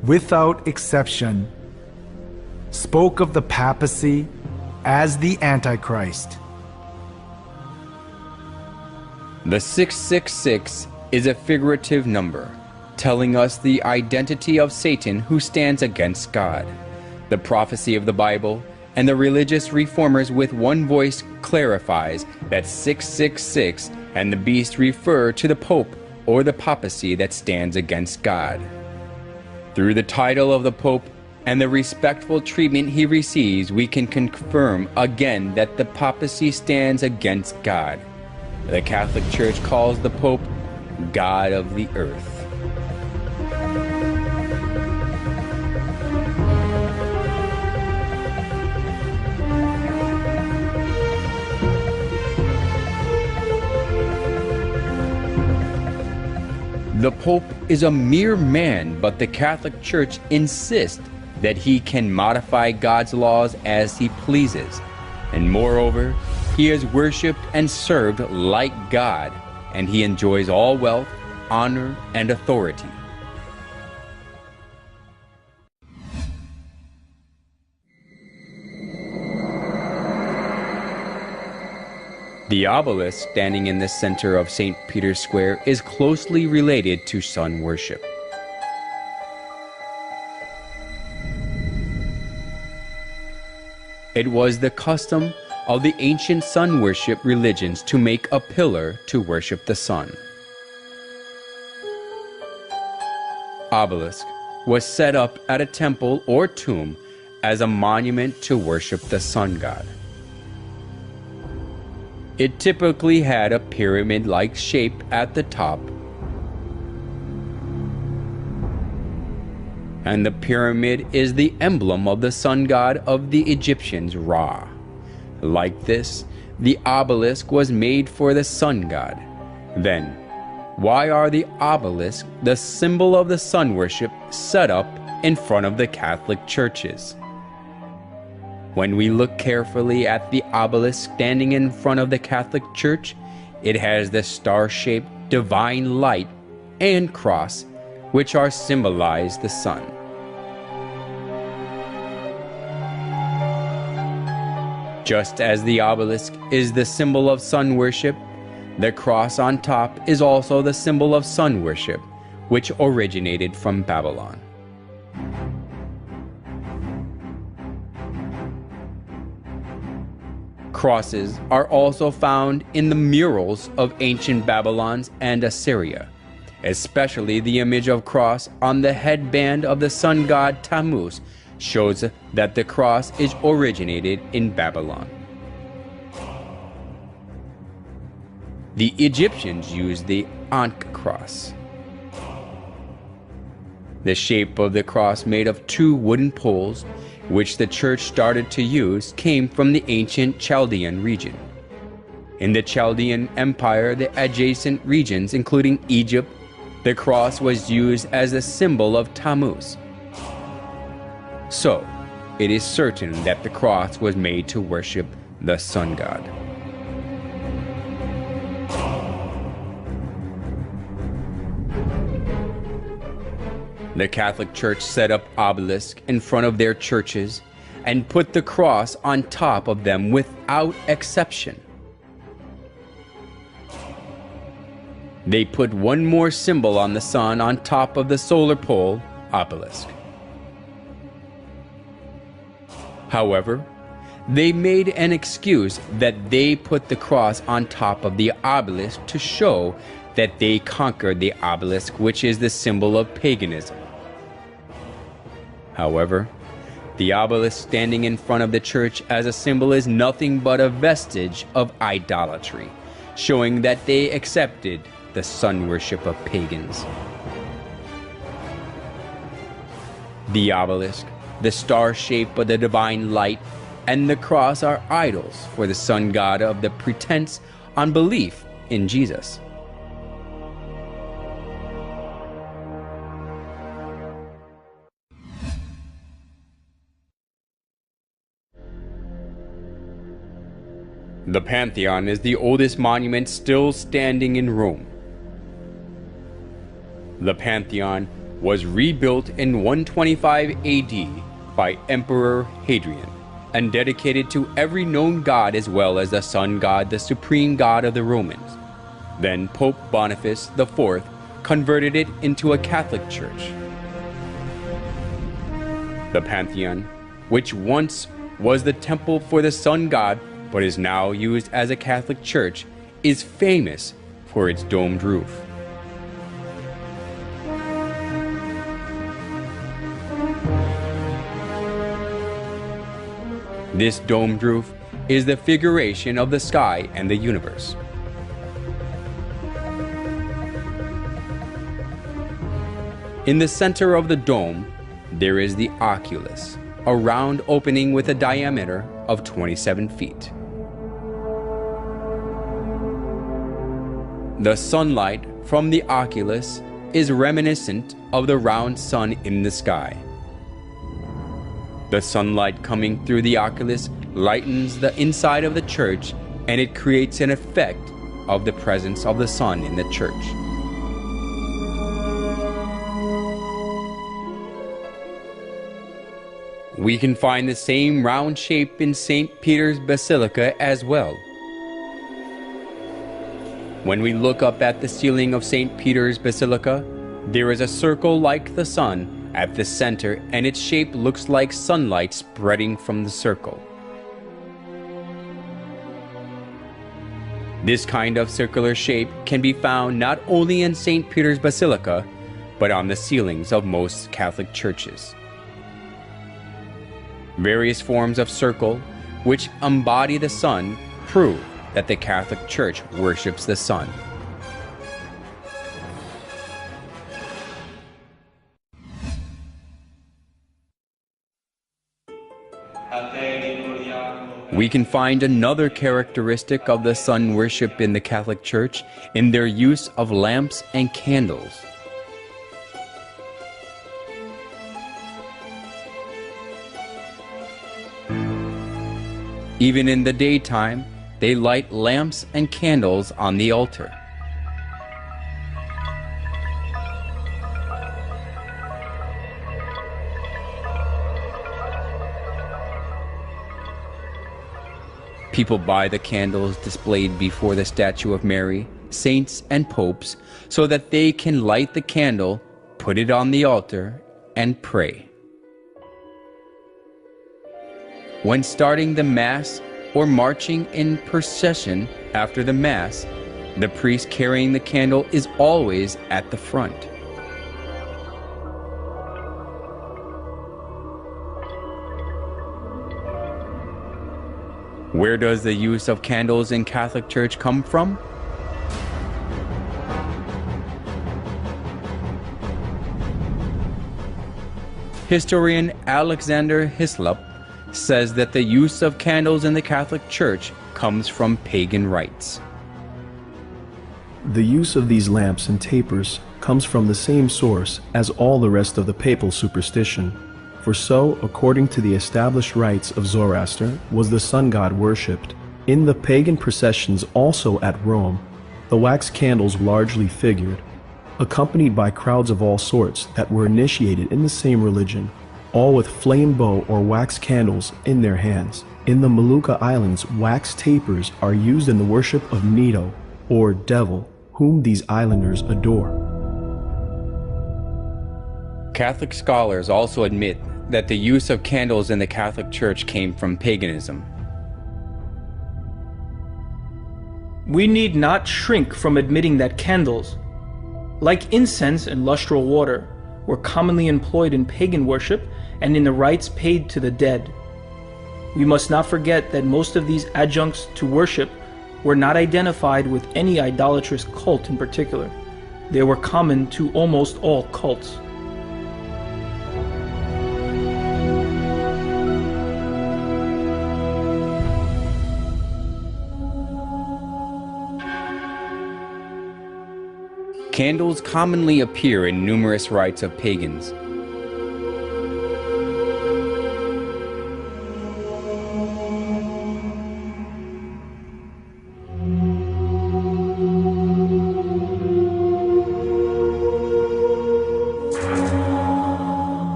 without exception, spoke of the papacy as the Antichrist. The 666 is a figurative number, telling us the identity of Satan who stands against God. The prophecy of the Bible and the religious reformers with one voice clarifies that 666 and the beast refer to the Pope or the papacy that stands against God. Through the title of the Pope and the respectful treatment he receives, we can confirm again that the papacy stands against God. The Catholic Church calls the Pope God of the earth. The Pope is a mere man, but the Catholic Church insists that he can modify God's laws as he pleases. And moreover, he is worshipped and served like God, and he enjoys all wealth, honor, and authority. The obelisk standing in the center of St. Peter's Square is closely related to sun worship. It was the custom of the ancient sun worship religions to make a pillar to worship the sun. Obelisk was set up at a temple or tomb as a monument to worship the sun god. It typically had a pyramid-like shape at the top, and the pyramid is the emblem of the sun god of the Egyptians, Ra. Like this, the obelisk was made for the sun god. Then, why are the obelisks, the symbol of the sun worship, set up in front of the Catholic churches? When we look carefully at the obelisk standing in front of the Catholic Church, it has the star-shaped divine light and cross, which are symbolize the sun. Just as the obelisk is the symbol of sun worship, the cross on top is also the symbol of sun worship, which originated from Babylon. Crosses are also found in the murals of ancient Babylon and Assyria, especially the image of cross on the headband of the sun god Tammuz shows that the cross is originated in Babylon. The Egyptians used the Ankh cross. The shape of the cross made of two wooden poles, which the church started to use, came from the ancient Chaldean region. In the Chaldean Empire, the adjacent regions, including Egypt, the cross was used as a symbol of Tammuz. So, it is certain that the cross was made to worship the sun god. The Catholic Church set up obelisks in front of their churches and put the cross on top of them without exception. They put one more symbol on the sun on top of the solar pole obelisk. However, they made an excuse that they put the cross on top of the obelisk to show that they conquered the obelisk, which is the symbol of paganism. However, the obelisk standing in front of the church as a symbol is nothing but a vestige of idolatry, showing that they accepted the sun worship of pagans. The obelisk, the star shape of the divine light, and the cross are idols for the sun god of the pretense on belief in Jesus. The Pantheon is the oldest monument still standing in Rome. The Pantheon was rebuilt in 125 AD by Emperor Hadrian and dedicated to every known god as well as the sun god, the supreme god of the Romans. Then Pope Boniface IV converted it into a Catholic church. The Pantheon, which once was the temple for the sun god but is now used as a Catholic church, is famous for its domed roof. This domed roof is the figuration of the sky and the universe. In the center of the dome, there is the oculus, a round opening with a diameter of 27 feet. The sunlight from the oculus is reminiscent of the round sun in the sky. The sunlight coming through the oculus lightens the inside of the church, and it creates an effect of the presence of the sun in the church. We can find the same round shape in St. Peter's Basilica as well. When we look up at the ceiling of St. Peter's Basilica, there is a circle like the sun at the center, and its shape looks like sunlight spreading from the circle. This kind of circular shape can be found not only in St. Peter's Basilica, but on the ceilings of most Catholic churches. Various forms of circle, which embody the sun, prove that the Catholic Church worships the sun. We can find another characteristic of the sun worship in the Catholic Church in their use of lamps and candles. Even in the daytime, they light lamps and candles on the altar. People buy the candles displayed before the statue of Mary, saints, and popes so that they can light the candle, put it on the altar, and pray. When starting the Mass or marching in procession after the Mass, the priest carrying the candle is always at the front. Where does the use of candles in Catholic Church come from? Historian Alexander Hislop says that the use of candles in the Catholic Church comes from pagan rites. The use of these lamps and tapers comes from the same source as all the rest of the papal superstition. For so, according to the established rites of Zoroaster, was the sun god worshipped. In the pagan processions also at Rome, the wax candles largely figured, accompanied by crowds of all sorts that were initiated in the same religion, all with flame bow or wax candles in their hands. In the Molucca Islands, wax tapers are used in the worship of Nido, or devil, whom these islanders adore. Catholic scholars also admit that the use of candles in the Catholic Church came from paganism. We need not shrink from admitting that candles, like incense and lustral water, were commonly employed in pagan worship and in the rites paid to the dead. We must not forget that most of these adjuncts to worship were not identified with any idolatrous cult in particular. They were common to almost all cults. Candles commonly appear in numerous rites of pagans.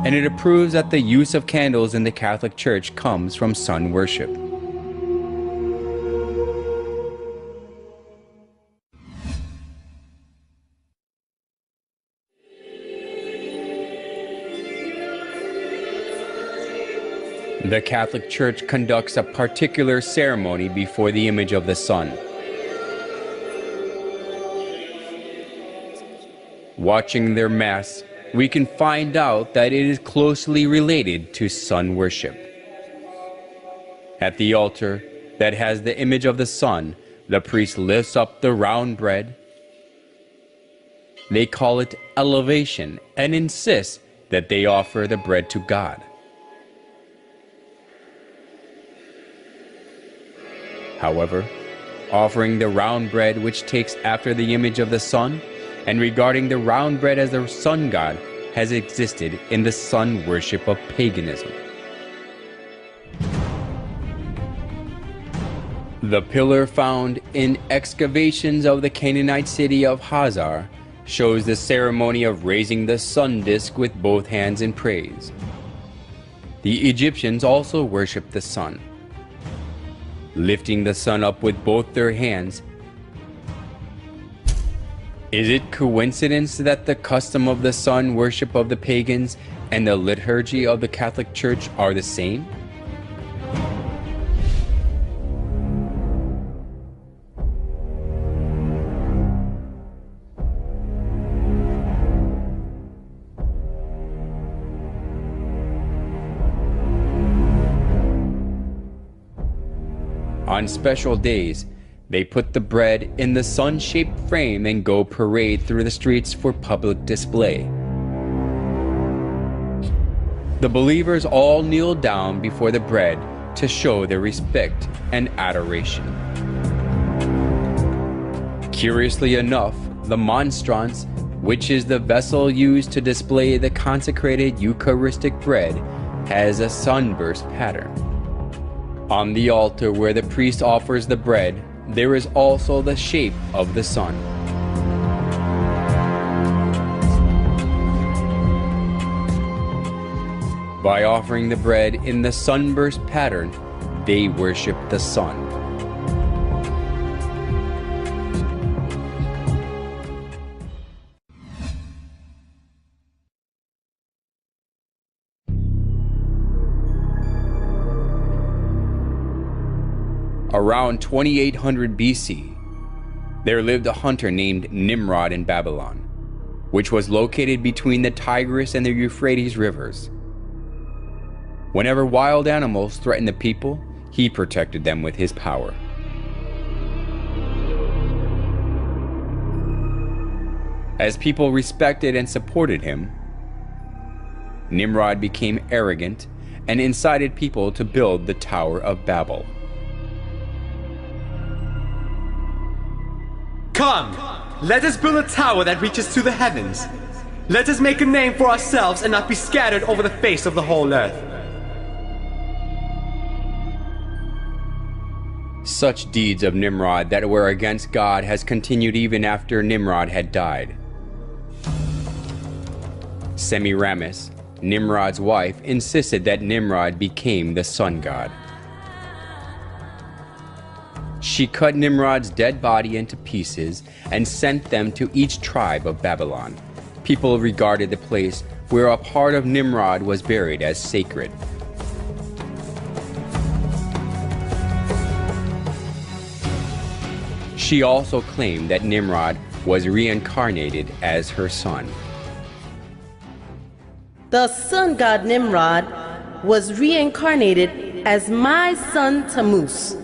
And it proves that the use of candles in the Catholic Church comes from sun worship. The Catholic Church conducts a particular ceremony before the image of the sun. Watching their Mass, we can find out that it is closely related to sun worship. At the altar that has the image of the sun, the priest lifts up the round bread. They call it elevation and insist that they offer the bread to God. However, offering the round bread which takes after the image of the sun, and regarding the round bread as the sun god, has existed in the sun worship of paganism. The pillar found in excavations of the Canaanite city of Hazar shows the ceremony of raising the sun disk with both hands in praise. The Egyptians also worshipped the sun, lifting the sun up with both their hands. Is it coincidence that the custom of the sun worship of the pagans and the liturgy of the Catholic Church are the same? On special days, they put the bread in the sun-shaped frame and go parade through the streets for public display. The believers all kneel down before the bread to show their respect and adoration. Curiously enough, the monstrance, which is the vessel used to display the consecrated Eucharistic bread, has a sunburst pattern. On the altar where the priest offers the bread, there is also the shape of the sun. By offering the bread in the sunburst pattern, they worship the sun. Around 2800 BC, there lived a hunter named Nimrod in Babylon, which was located between the Tigris and the Euphrates rivers. Whenever wild animals threatened the people, he protected them with his power. As people respected and supported him, Nimrod became arrogant and incited people to build the Tower of Babel. Come, let us build a tower that reaches to the heavens. Let us make a name for ourselves and not be scattered over the face of the whole earth. Such deeds of Nimrod that were against God has continued even after Nimrod had died. Semiramis, Nimrod's wife, insisted that Nimrod became the sun god. She cut Nimrod's dead body into pieces and sent them to each tribe of Babylon. People regarded the place where a part of Nimrod was buried as sacred. She also claimed that Nimrod was reincarnated as her son. The sun god Nimrod was reincarnated as my son Tammuz.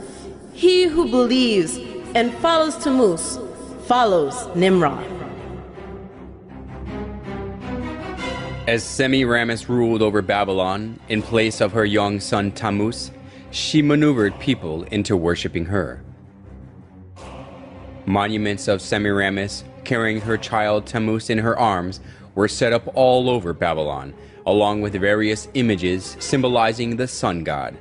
He who believes and follows Tammuz follows Nimrod. As Semiramis ruled over Babylon in place of her young son Tammuz, she maneuvered people into worshiping her. Monuments of Semiramis carrying her child Tammuz in her arms were set up all over Babylon, along with various images symbolizing the sun god.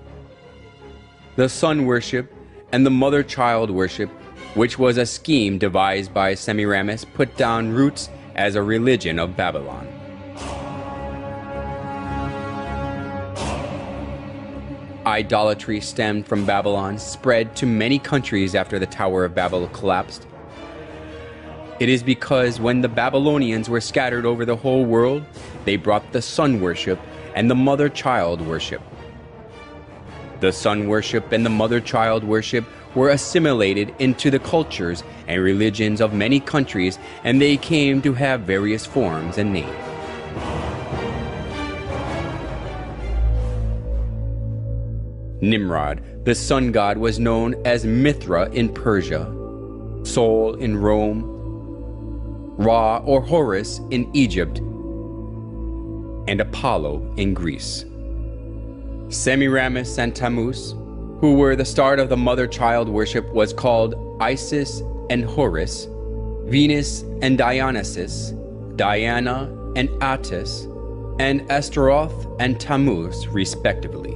The sun worship and the mother-child worship, which was a scheme devised by Semiramis, put down roots as a religion of Babylon. Idolatry stemmed from Babylon, spread to many countries after the Tower of Babel collapsed. It is because when the Babylonians were scattered over the whole world, they brought the sun worship and the mother-child worship. The sun worship and the mother-child worship were assimilated into the cultures and religions of many countries, and they came to have various forms and names. Nimrod, the sun god, was known as Mithra in Persia, Sol in Rome, Ra or Horus in Egypt, and Apollo in Greece. Semiramis and Tammuz, who were the start of the mother-child worship, was called Isis and Horus, Venus and Dionysus, Diana and Attis, and Astaroth and Tammuz, respectively.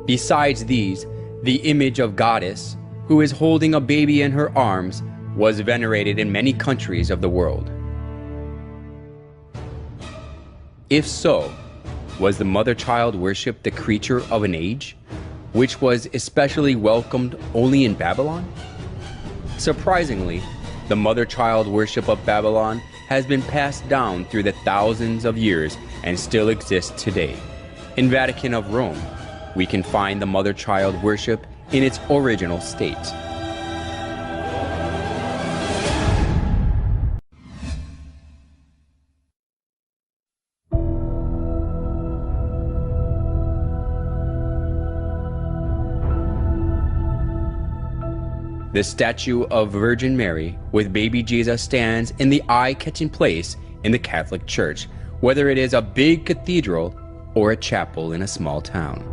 Besides these, the image of goddess, who is holding a baby in her arms, was venerated in many countries of the world. If so, was the mother-child worship the creature of an age, which was especially welcomed only in Babylon? Surprisingly, the mother-child worship of Babylon has been passed down through the thousands of years and still exists today. In Vatican of Rome, we can find the mother-child worship in its original state. The statue of Virgin Mary with baby Jesus stands in the eye-catching place in the Catholic Church, whether it is a big cathedral or a chapel in a small town.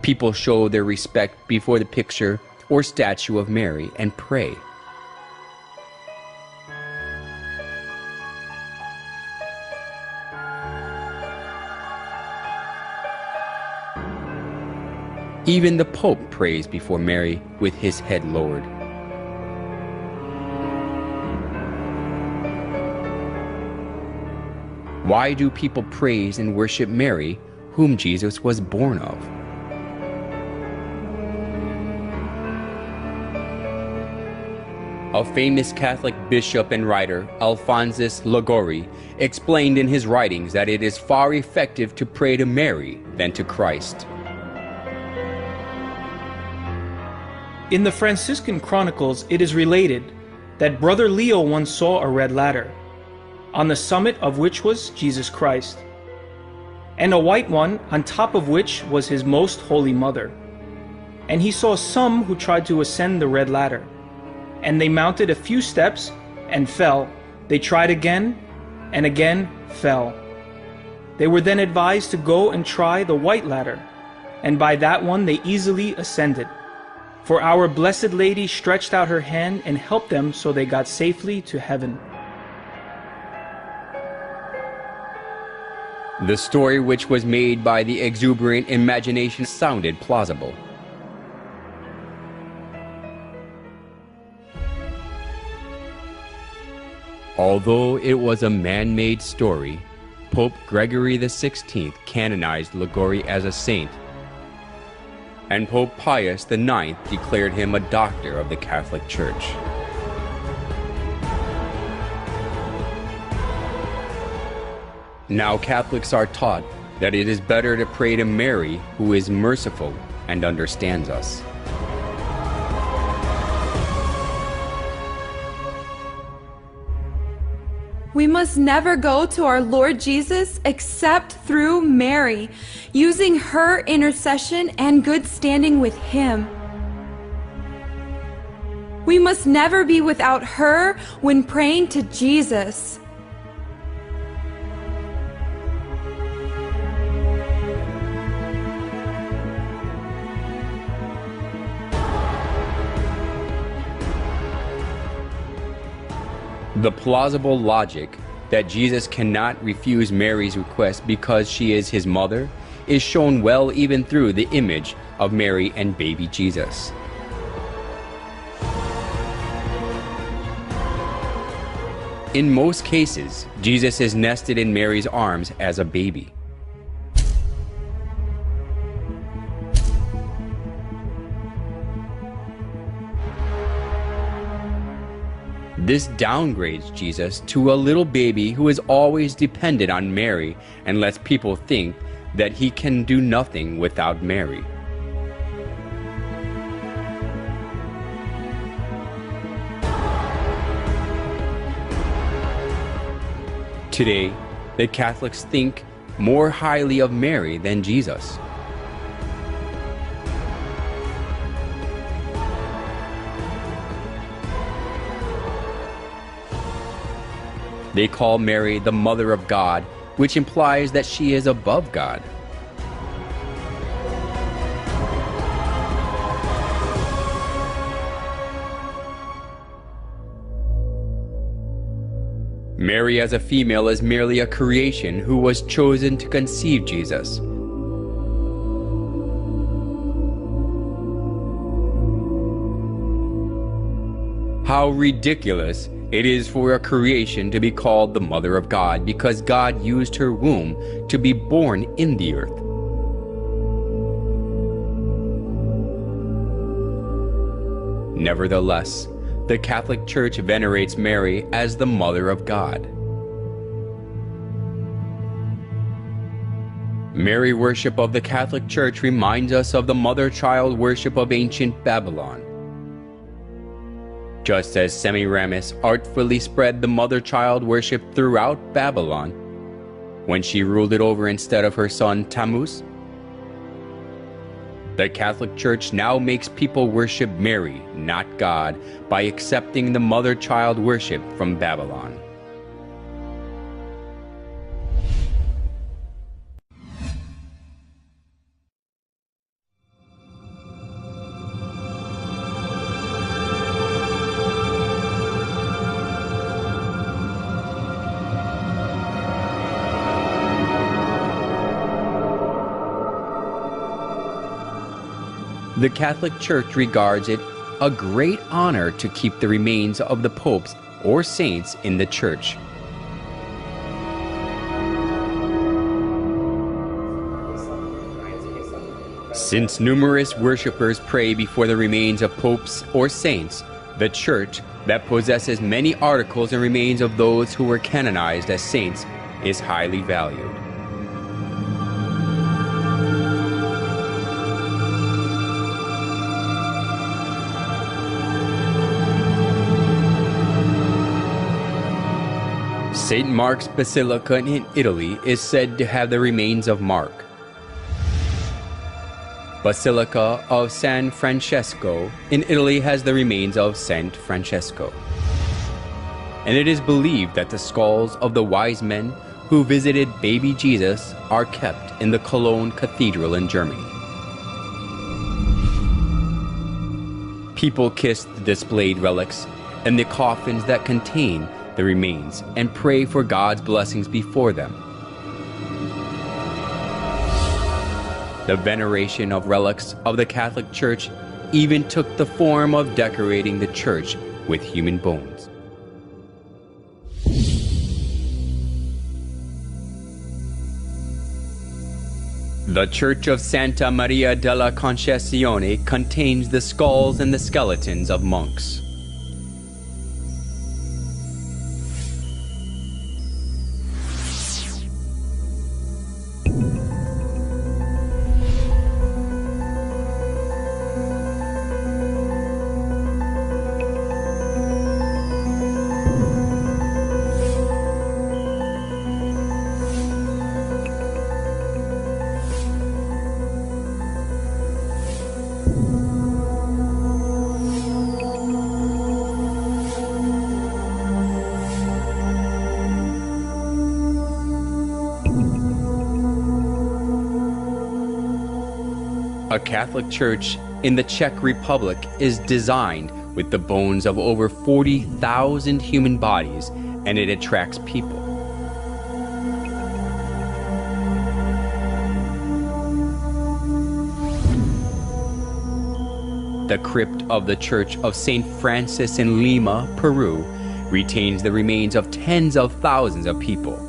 People show their respect before the picture or statue of Mary and pray. Even the Pope prays before Mary with his head lowered. Why do people praise and worship Mary, whom Jesus was born of? A famous Catholic bishop and writer, Alphonsus Liguori, explained in his writings that it is far effective to pray to Mary than to Christ. In the Franciscan Chronicles, it is related that Brother Leo once saw a red ladder, on the summit of which was Jesus Christ, and a white one on top of which was his most holy mother. And he saw some who tried to ascend the red ladder, and they mounted a few steps and fell. They tried again and again fell. They were then advised to go and try the white ladder, and by that one they easily ascended. For our Blessed Lady stretched out her hand and helped them, so they got safely to heaven. The story, which was made by the exuberant imagination, sounded plausible. Although it was a man-made story, Pope Gregory XVI canonized Liguori as a saint, and Pope Pius IX declared him a doctor of the Catholic Church. Now Catholics are taught that it is better to pray to Mary, who is merciful and understands us. We must never go to our Lord Jesus except through Mary, using her intercession and good standing with Him. We must never be without her when praying to Jesus. The plausible logic that Jesus cannot refuse Mary's request because she is his mother is shown well even through the image of Mary and baby Jesus. In most cases, Jesus is nested in Mary's arms as a baby. This downgrades Jesus to a little baby who is always dependent on Mary and lets people think that he can do nothing without Mary. Today, the Catholics think more highly of Mary than Jesus. They call Mary the Mother of God, which implies that she is above God. Mary as a female is merely a creation who was chosen to conceive Jesus. How ridiculous it is for a creation to be called the Mother of God because God used her womb to be born in the earth. Nevertheless, the Catholic Church venerates Mary as the Mother of God. Mary worship of the Catholic Church reminds us of the mother-child worship of ancient Babylon. Just as Semiramis artfully spread the mother-child worship throughout Babylon when she ruled it over instead of her son Tammuz, the Catholic Church now makes people worship Mary, not God, by accepting the mother-child worship from Babylon. The Catholic Church regards it a great honor to keep the remains of the popes or saints in the church. Since numerous worshippers pray before the remains of popes or saints, the church, that possesses many articles and remains of those who were canonized as saints, is highly valued. St. Mark's Basilica in Italy is said to have the remains of Mark. Basilica of San Francesco in Italy has the remains of Saint Francesco. And it is believed that the skulls of the wise men who visited baby Jesus are kept in the Cologne Cathedral in Germany. People kiss the displayed relics and the coffins that contain the remains and pray for God's blessings before them. The veneration of relics of the Catholic Church even took the form of decorating the church with human bones. The Church of Santa Maria della Concessione contains the skulls and the skeletons of monks. A Catholic church in the Czech Republic is designed with the bones of over 40,000 human bodies, and it attracts people. The crypt of the Church of St. Francis in Lima, Peru, retains the remains of tens of thousands of people.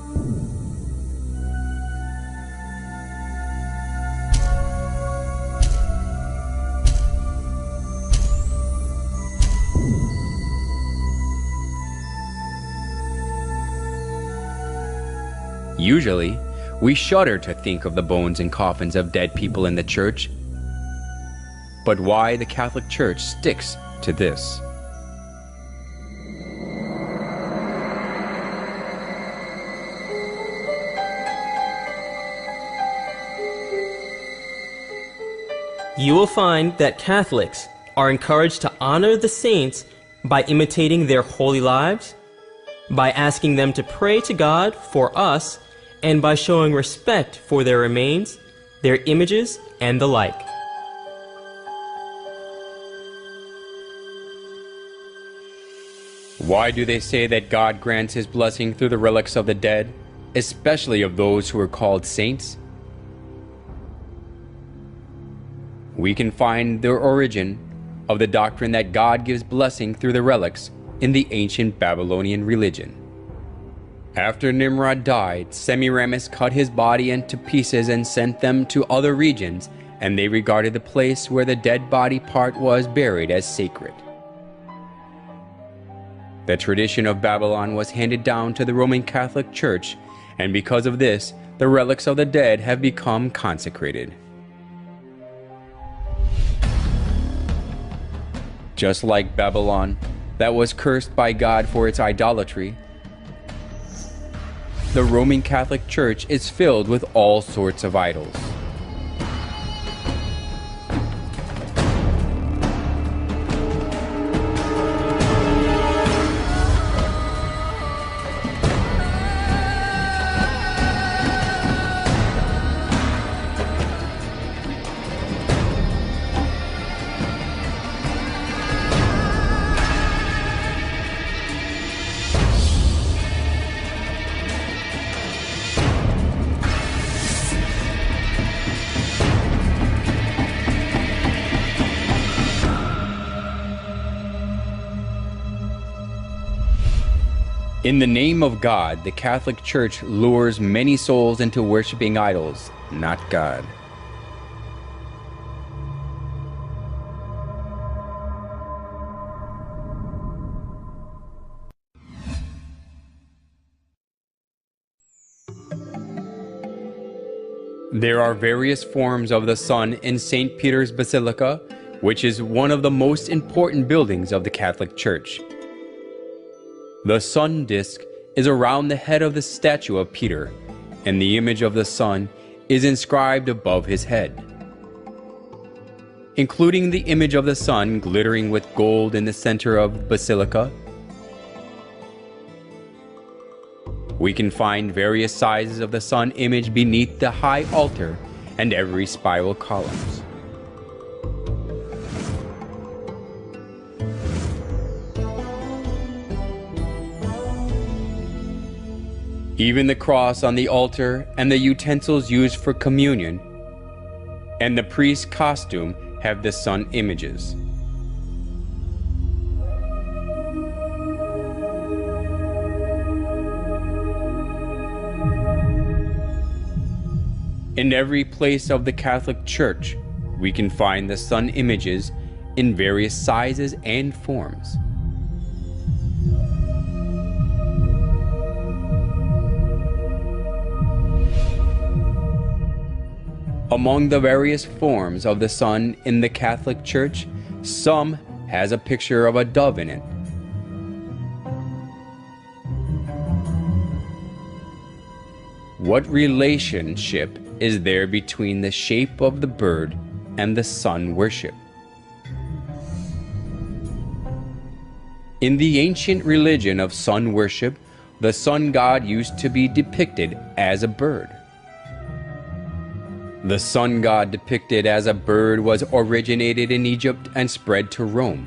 Usually, we shudder to think of the bones and coffins of dead people in the church. But why the Catholic Church sticks to this? You will find that Catholics are encouraged to honor the saints by imitating their holy lives, by asking them to pray to God for us, and by showing respect for their remains, their images, and the like. Why do they say that God grants His blessing through the relics of the dead, especially of those who are called saints? We can find the origin of the doctrine that God gives blessing through the relics in the ancient Babylonian religion. After Nimrod died, Semiramis cut his body into pieces and sent them to other regions, and they regarded the place where the dead body part was buried as sacred. The tradition of Babylon was handed down to the Roman Catholic Church, and because of this, the relics of the dead have become consecrated. Just like Babylon, that was cursed by God for its idolatry, the Roman Catholic Church is filled with all sorts of idols. In the name of God, the Catholic Church lures many souls into worshiping idols, not God. There are various forms of the sun in St. Peter's Basilica, which is one of the most important buildings of the Catholic Church. The sun disk is around the head of the statue of Peter, and the image of the sun is inscribed above his head. Including the image of the sun glittering with gold in the center of the basilica, we can find various sizes of the sun image beneath the high altar and every spiral columns. Even the cross on the altar and the utensils used for communion and the priest's costume have the sun images. In every place of the Catholic Church, we can find the sun images in various sizes and forms. Among the various forms of the sun in the Catholic Church, some has a picture of a dove in it. What relationship is there between the shape of the bird and the sun worship? In the ancient religion of sun worship, the sun god used to be depicted as a bird. The sun god depicted as a bird was originated in Egypt and spread to Rome.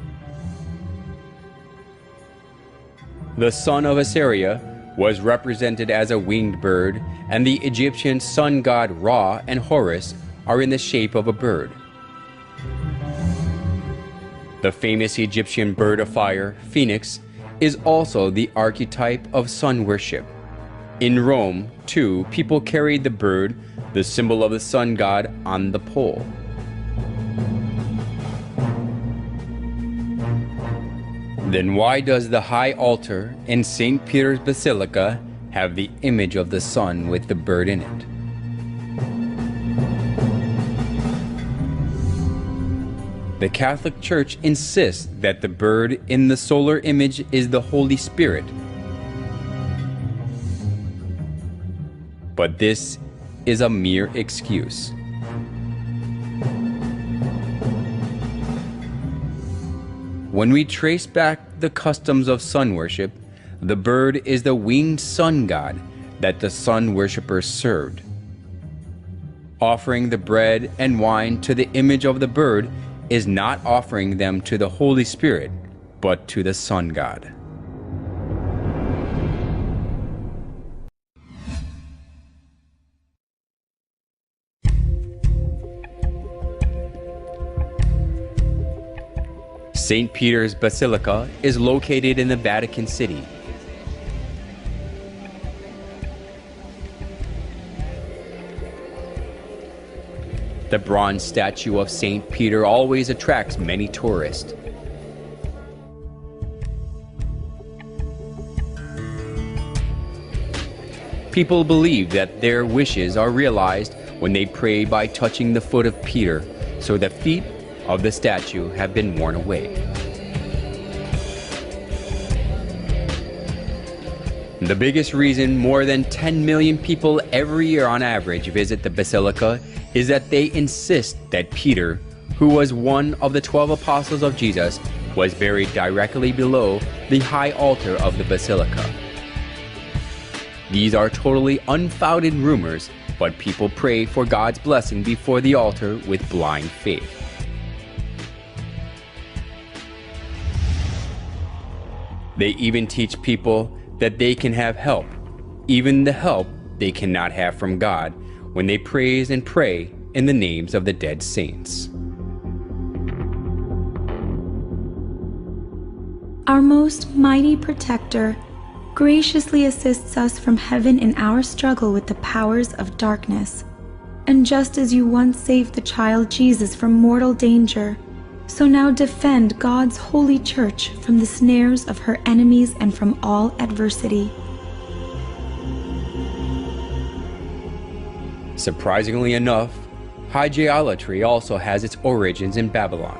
The son of Assyria was represented as a winged bird, and the Egyptian sun god Ra and Horus are in the shape of a bird. The famous Egyptian bird of fire, Phoenix, is also the archetype of sun worship. In Rome, too, people carried the bird, the symbol of the sun god, on the pole. Then why does the high altar in St. Peter's Basilica have the image of the sun with the bird in it? The Catholic Church insists that the bird in the solar image is the Holy Spirit. But this is a mere excuse. When we trace back the customs of sun worship, the bird is the winged sun god that the sun worshippers served. Offering the bread and wine to the image of the bird is not offering them to the Holy Spirit, but to the sun god. St. Peter's Basilica is located in the Vatican City. The bronze statue of St. Peter always attracts many tourists. People believe that their wishes are realized when they pray by touching the foot of Peter, so the feet of the statue have been worn away. The biggest reason more than 10 million people every year on average visit the Basilica is that they insist that Peter, who was one of the 12 apostles of Jesus, was buried directly below the high altar of the Basilica. These are totally unfounded rumors, but people pray for God's blessing before the altar with blind faith. They even teach people that they can have help, even the help they cannot have from God, when they praise and pray in the names of the dead saints. Our most mighty protector graciously assists us from heaven in our struggle with the powers of darkness. And just as you once saved the child Jesus from mortal danger, so now defend God's holy church from the snares of her enemies and from all adversity. Surprisingly enough, hygielatry also has its origins in Babylon.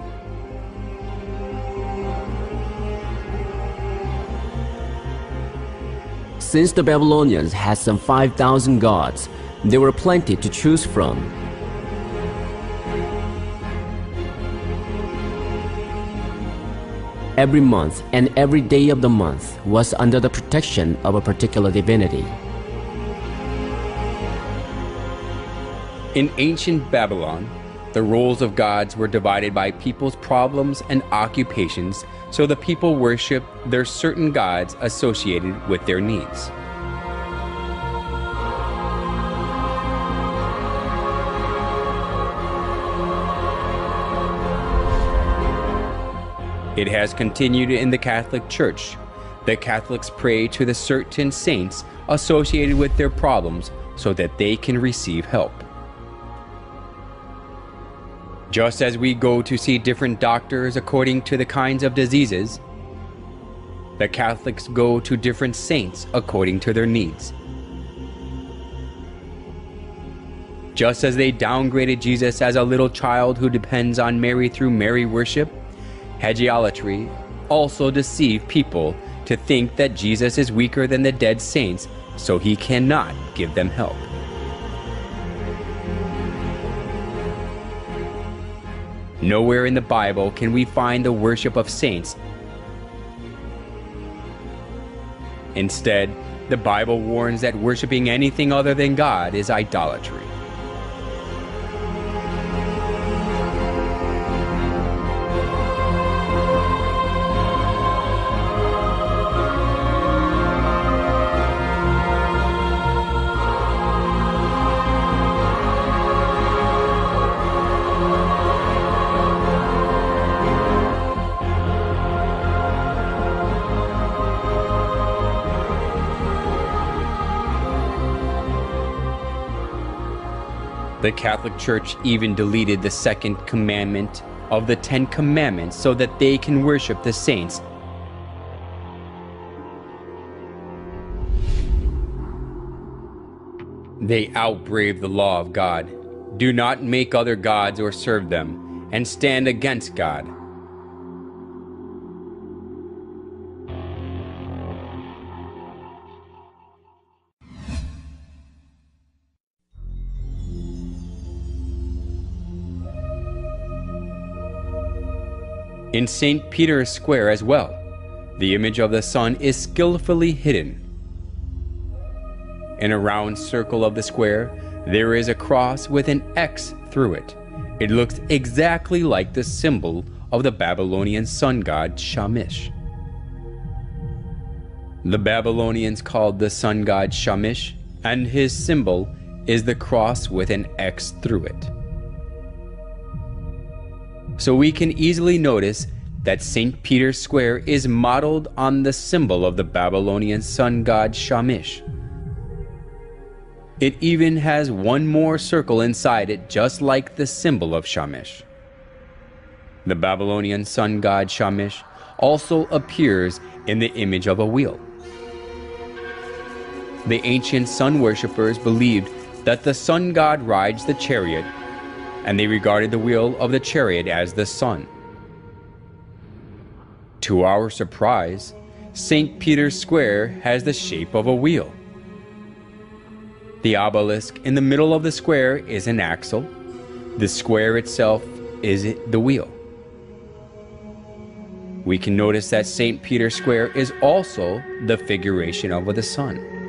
Since the Babylonians had some 5,000 gods, there were plenty to choose from. Every month and every day of the month was under the protection of a particular divinity. In ancient Babylon, the roles of gods were divided by people's problems and occupations, so the people worshiped their certain gods associated with their needs. It has continued in the Catholic Church. The Catholics pray to the certain saints associated with their problems so that they can receive help. Just as we go to see different doctors according to the kinds of diseases, the Catholics go to different saints according to their needs. Just as they downgraded Jesus as a little child who depends on Mary through Mary worship, hygielatry also deceived people to think that Jesus is weaker than the dead saints, so he cannot give them help. Nowhere in the Bible can we find the worship of saints. Instead, the Bible warns that worshiping anything other than God is idolatry. The Catholic Church even deleted the second commandment of the 10 Commandments so that they can worship the saints. They outbrave the law of God. Do not make other gods or serve them, and stand against God. In St. Peter's Square as well, the image of the sun is skillfully hidden. In a round circle of the square, there is a cross with an X through it. It looks exactly like the symbol of the Babylonian sun god Shamash. The Babylonians called the sun god Shamash, and his symbol is the cross with an X through it. So we can easily notice that St. Peter's Square is modeled on the symbol of the Babylonian sun god Shamash. It even has one more circle inside it, just like the symbol of Shamash. The Babylonian sun god Shamash also appears in the image of a wheel. The ancient sun worshippers believed that the sun god rides the chariot, and they regarded the wheel of the chariot as the sun. To our surprise, St. Peter's Square has the shape of a wheel. The obelisk in the middle of the square is an axle. The square itself is the wheel. We can notice that St. Peter's Square is also the figuration of the sun.